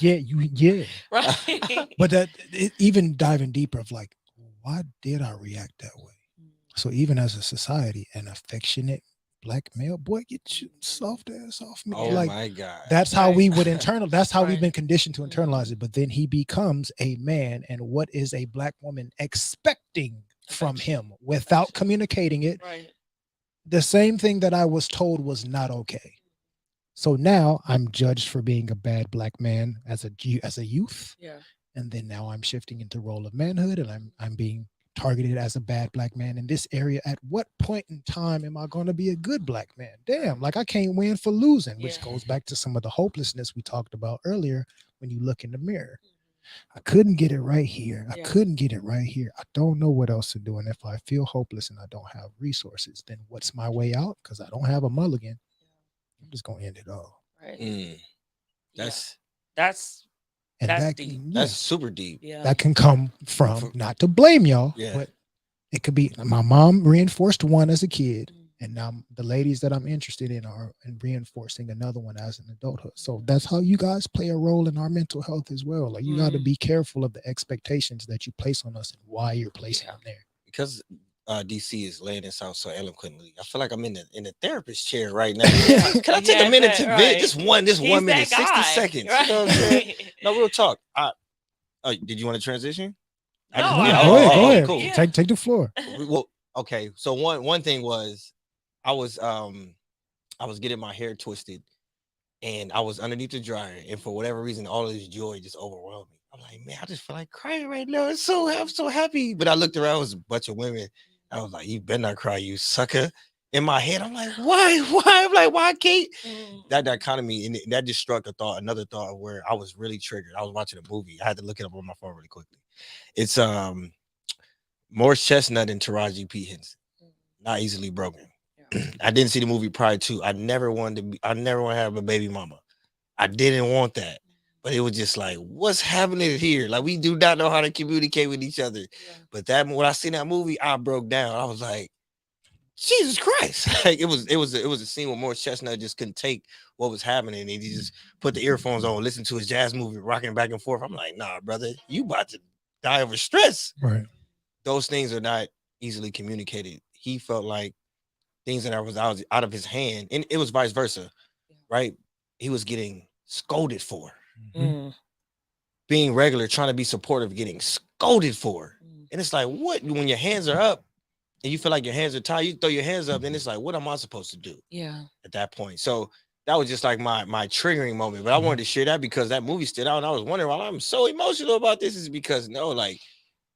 yeah. Right. But that even diving deeper of like, why did I react that way? So even as a society, an affectionate Black male, boy, get your soft ass off me. Oh Like my God. that's how Right. we would that's how we've Right. been conditioned to internalize it. But then he becomes a man, and what is a Black woman expecting from Affection. him without Affection. communicating it? Right. The same thing that I was told was not okay. So now I'm judged for being a bad Black man as a youth, Yeah. and then now I'm shifting into role of manhood, and I'm being targeted as a bad Black man in this area. At what point in time am I going to be a good Black man? Damn, like I can't win for losing, which Yeah. goes back to some of the hopelessness we talked about earlier. When you look in the mirror, I couldn't get it right here, I Yeah. couldn't get it right here, I don't know what else to do. And if I feel hopeless and I don't have resources, then what's my way out? Because I don't have a mulligan, I'm just going to end it all. Right. Mm, Yeah. that's That's And that's that deep. that's super deep. Yeah. that can come from, For- not to blame y'all, Yeah. but it could be my mom reinforced one as a kid, Mm. and now the ladies that I'm interested in are and reinforcing another one as an adulthood. So that's how you guys play a role in our mental health as well. Like you got to Mm. be careful of the expectations that you place on us and why you're placing Yeah. them there. Because DC is laying this out so eloquently. I feel like I'm in the therapist chair right now. Yeah, Can I he take a has minute that to vent? right. Just He's one that minute, 60 guy, seconds. You know what I'm saying? right? No, real talk. Did you want to transition? I No, just No, yeah. I go ahead, go Oh, ahead. cool. yeah. Take the floor. Well, okay. So one thing was I was I was getting my hair twisted and I was underneath the dryer, and for whatever reason, all of this joy just overwhelmed me. I'm like, man, I just feel like crying right now. I'm so happy. But I looked around, it was a bunch of women. I was like, you better not cry, you sucker. In my head, I'm like, why? Why? I'm like, why can't that Mm. dichotomy? And that just struck another thought where I was really triggered. I was watching a movie. I had to look it up on my phone really quickly. It's Morris Chestnut and Taraji P. Henson, Mm. Not Easily Broken. Yeah. I didn't see the movie prior to. I never want to have a baby mama. I didn't want that. But it was just like, what's happening here? Like we do not know how to communicate with each other. Yeah. But that when I seen that movie, I broke down. I was like, Jesus Christ. Like it was a scene where Morris Chestnut just couldn't take what was happening. And he just put the earphones on, listen to his jazz movie, rocking back and forth. I'm like, nah, brother, you about to die over stress. Right. Those things are not easily communicated. He felt like things that was out of his hand, and it was vice versa, Yeah. right? He was getting scolded for Mhm. Mm. being regular, trying to be supportive, getting scolded for. Mm. And it's like, what when your hands are up and you feel like your hands are tied, you throw your hands up, and it's like, what am I supposed to do Yeah. at that point? So that was just like my triggering moment. But I Mhm. wanted to share that because that movie stood out, and I was wondering why I'm so emotional about this is because no, like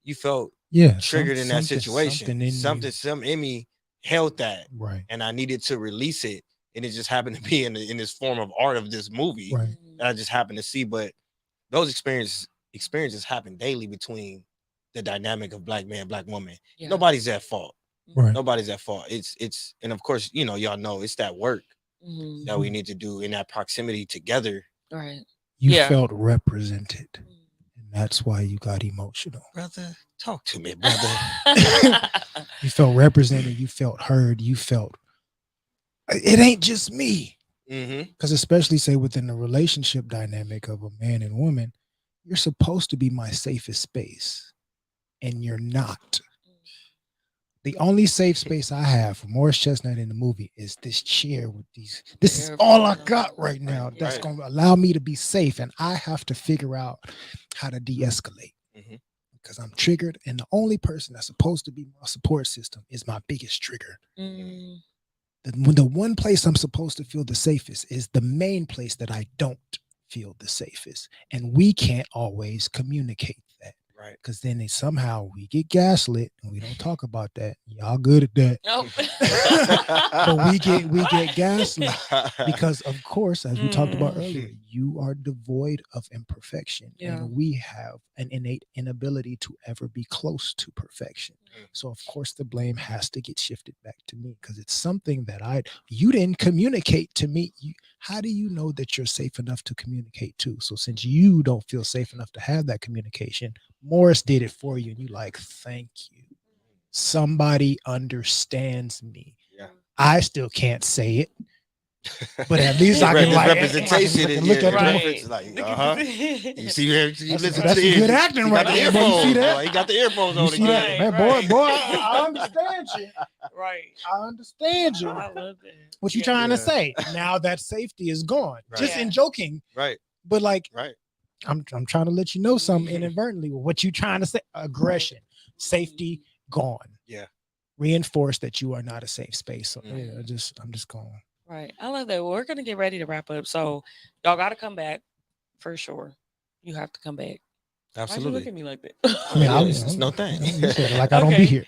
you felt Yeah, triggered in that situation. something in you. Something in me held that, Right. and I needed to release it. And it just happened to be in this form of art of this movie Right. Mm. that I just happened to see. But those experiences happen daily between the dynamic of black man, black woman. Yeah. Nobody's at fault. Right. Nobody's at fault. It's and of course, y'all know it's that work Mm. that we need to do in that proximity together. Right. You Yeah. felt represented, Mm. and that's why you got emotional. Brother, talk to me, brother. You felt represented. You felt heard. You felt it ain't just me. Mm-hmm. Because especially say within the relationship dynamic of a man and woman, you're supposed to be my safest space, and you're not. The only safe space I have for Morris Chestnut in the movie is this chair with these. This is all I got right now. That's Right. going to allow me to be safe, and I have to figure out how to de-escalate Mm-hmm. because I'm triggered, and the only person that's supposed to be my support system is my biggest trigger. Mm. The one place I'm supposed to feel the safest is the main place that I don't feel the safest, and we can't always communicate that. Right. Because then somehow we get gaslit, and we don't talk about that. Y'all good at that. Nope. But we get gaslit because, of course, as we talked about Mm. earlier, you are devoid of imperfection, Yeah. and we have an innate inability to ever be close to perfection. So, of course, the blame has to get shifted back to me because it's something that you didn't communicate to me. How do you know that you're safe enough to communicate to? So, since you don't feel safe enough to have that communication, Morris did it for you, and you like, thank you. Somebody understands me. Yeah. I still can't say it, but at least I can This like representation I is can look at your them. reference. Right. Like, Look uh-huh. at You this. see, you listen to That's the some good ears. acting He right got the there, boy. You see earphones, that? boy. He got the earphones You on see that, again. man, Right. boy? I understand you. Right. I understand you. I love that. What you Yeah. trying to Yeah. say? Now that safety is gone, Right. just Yeah. in joking, Right, but like right. I'm trying to let you know something Mhm. inadvertently. What you trying to say? Aggression, safety gone. Yeah. Reinforce that you are not a safe space. So Mm. yeah, I'm just going. Right. I love that. Well, we're gonna get ready to wrap up. So y'all gotta come back for sure. You have to come back. Why'd you look Absolutely. at me like that? I mean, Yeah, it's no thing. You said it like I don't be Okay. here.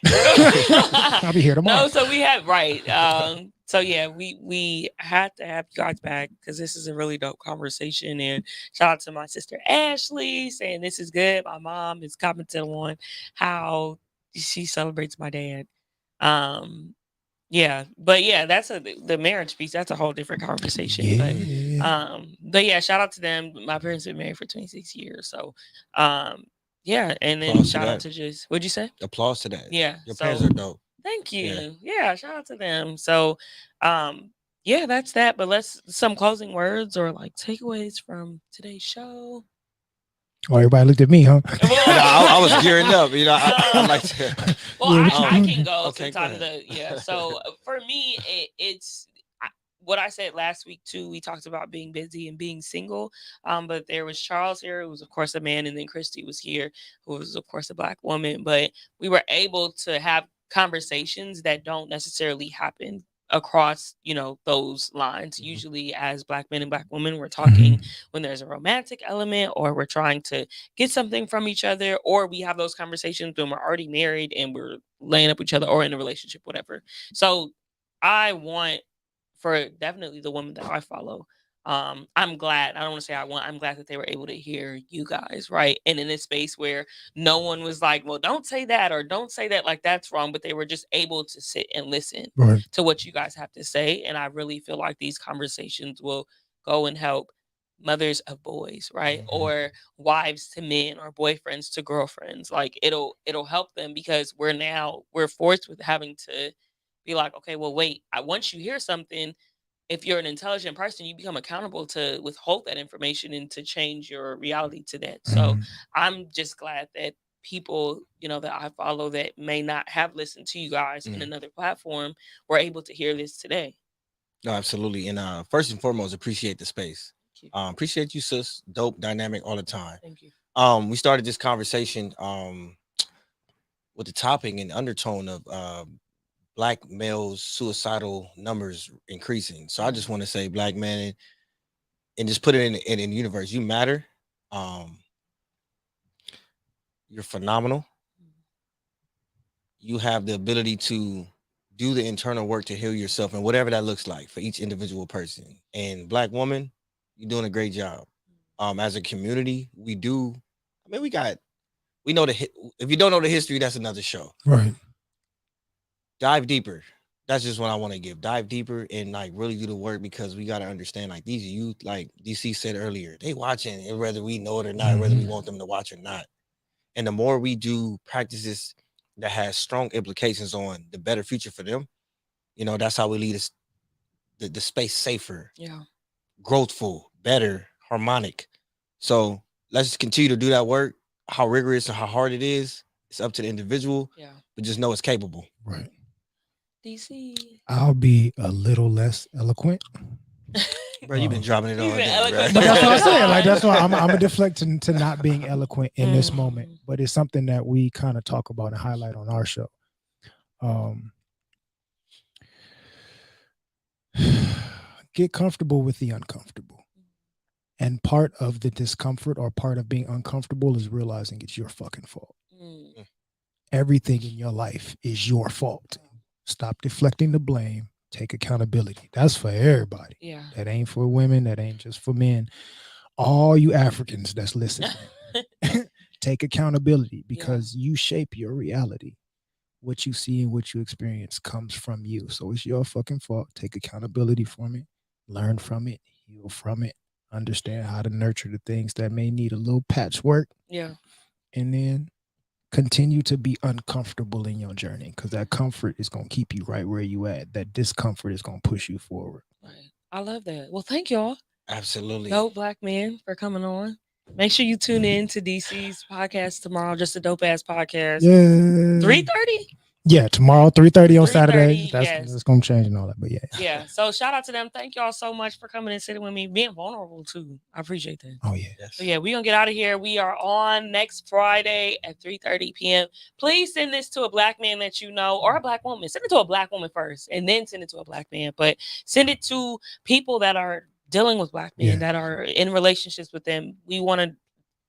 I'll be here tomorrow. No, so we have right. So yeah, we had to have you guys back because this is a really dope conversation. And shout out to my sister Ashley saying this is good. My mom is commenting on how she celebrates my dad. Um, yeah, but yeah, that's the marriage piece. That's a whole different conversation. Yeah. But yeah, shout out to them. My parents been married for 26 years, so um, yeah, and then Applause to shout out that. to just what'd you say? Applause to that. Yeah, Your parents so are dope. thank Yeah. you. Yeah, shout out to them. So, yeah, that's that. But let's some closing words or like takeaways from today's show. Oh, everybody looked at me, huh? I was gearing up. I like Um, to. well, Yeah, what you I doing can there? go Okay, since go I'm ahead. the yeah. So for me, it's what I said last week too. We talked about being busy and being single. But there was Charles here, who was of course a man, and then Christy was here, who was of course a black woman. But we were able to have conversations that don't necessarily happen across those lines. Mhm. Usually as black men and black women, we're talking Mhm. when there's a romantic element, or we're trying to get something from each other, or we have those conversations when we're already married and we're laying up with each other or in a relationship, whatever. So I want, for definitely the woman that I follow, I'm glad. I don't want to say I want. I'm glad that they were able to hear you guys, right? And in this space where no one was like, "Well, don't say that," or "Don't say that," like that's wrong. But they were just able to sit and listen Right. to what you guys have to say. And I really feel like these conversations will go and help mothers of boys, right? Mhm. Or wives to men, or boyfriends to girlfriends. Like it'll help them, because we're forced with having to be like, okay, well, wait. Once you hear something, if you're an intelligent person, you become accountable to withhold that information and to change your reality to that. So Mhm. I'm just glad that people, that I follow that may not have listened to you guys in Mhm. another platform were able to hear this today. No, absolutely. And first and foremost, appreciate the space. Thank you. Appreciate you, sis. Dope, dynamic all the time. Thank you. We started this conversation with the topic and undertone of black males suicidal numbers increasing. So I just want to say, black man, and just put it in the universe. You matter. Um, you're phenomenal. You have the ability to do the internal work to heal yourself, and whatever that looks like for each individual person. And black woman, you're doing a great job. As a community, we do. I mean, we know if you don't know the history, that's another show. Right. Dive deeper. That's just what I want to give. Dive deeper and like really do the work, because we got to understand, like, these youth, like DC said earlier, they watching, and whether we know it or not, whether we Mhm. want them to watch or not. And the more we do practices that has strong implications on the better future for them, that's how we lead us the space safer, Yeah. growthful, better, harmonic. So let's just continue to do that work. How rigorous and how hard it is, it's up to the individual, Yeah. but just know it's capable. Right. DC. I'll be a little less eloquent. Bro, you've been dropping it He's all been day, bro. eloquent But the that's whole what I said. Like time. that's why I'm a deflect to not being eloquent in this moment. Mm. But it's something that we kind of talk about and highlight on our show. Um, get comfortable with the uncomfortable. And part of the discomfort or part of being uncomfortable is realizing it's your fucking fault. Mm. Everything in your life is your fault. Stop deflecting the blame. Take accountability. That's for everybody. Yeah. That ain't for women. That ain't just for men. All you Africans that's listening, take accountability, because you shape your reality. What you see and what you experience comes from you. So it's your fucking fault. Take accountability from it. Learn from it. Heal from it. Understand how to nurture the things that may need a little patchwork. Yeah. And then continue to be uncomfortable in your journey, because that comfort is going to keep you right where you at. That discomfort is going to push you forward. Right. I love that. Well, thank y'all, Absolutely. dope black men, for coming on. Make sure you tune in to DC's podcast tomorrow. Just a dope ass podcast. Yeah. 3:30. Yeah, tomorrow 3:30 on 3:30. Saturday. Yes. That's gonna change and all that. But yeah. Yeah. So shout out to them. Thank y'all so much for coming and sitting with me, being vulnerable too. I appreciate that. Oh yeah. Yes. So yeah, we're gonna get out of here. We are on next Friday at 3:30 p.m. Please send this to a black man that you know, or a black woman. Send it to a black woman first, and then send it to a black man. But send it to people that are dealing with black men, that are in relationships with them. We want to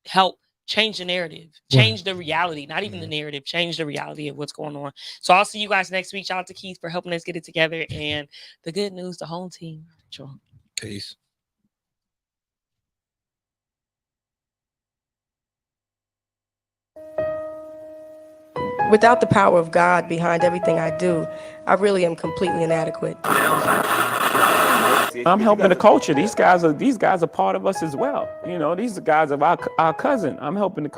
help change the narrative, change the reality, not even the narrative, change the reality of what's going on. So I'll see you guys next week. Shout out to Keith for helping us get it together. And the good news, the home team. Sure. Peace. Without the power of God behind everything I do, I really am completely inadequate. I'm helping the culture. These guys are part of us as well. These guys are our cousin. I'm helping the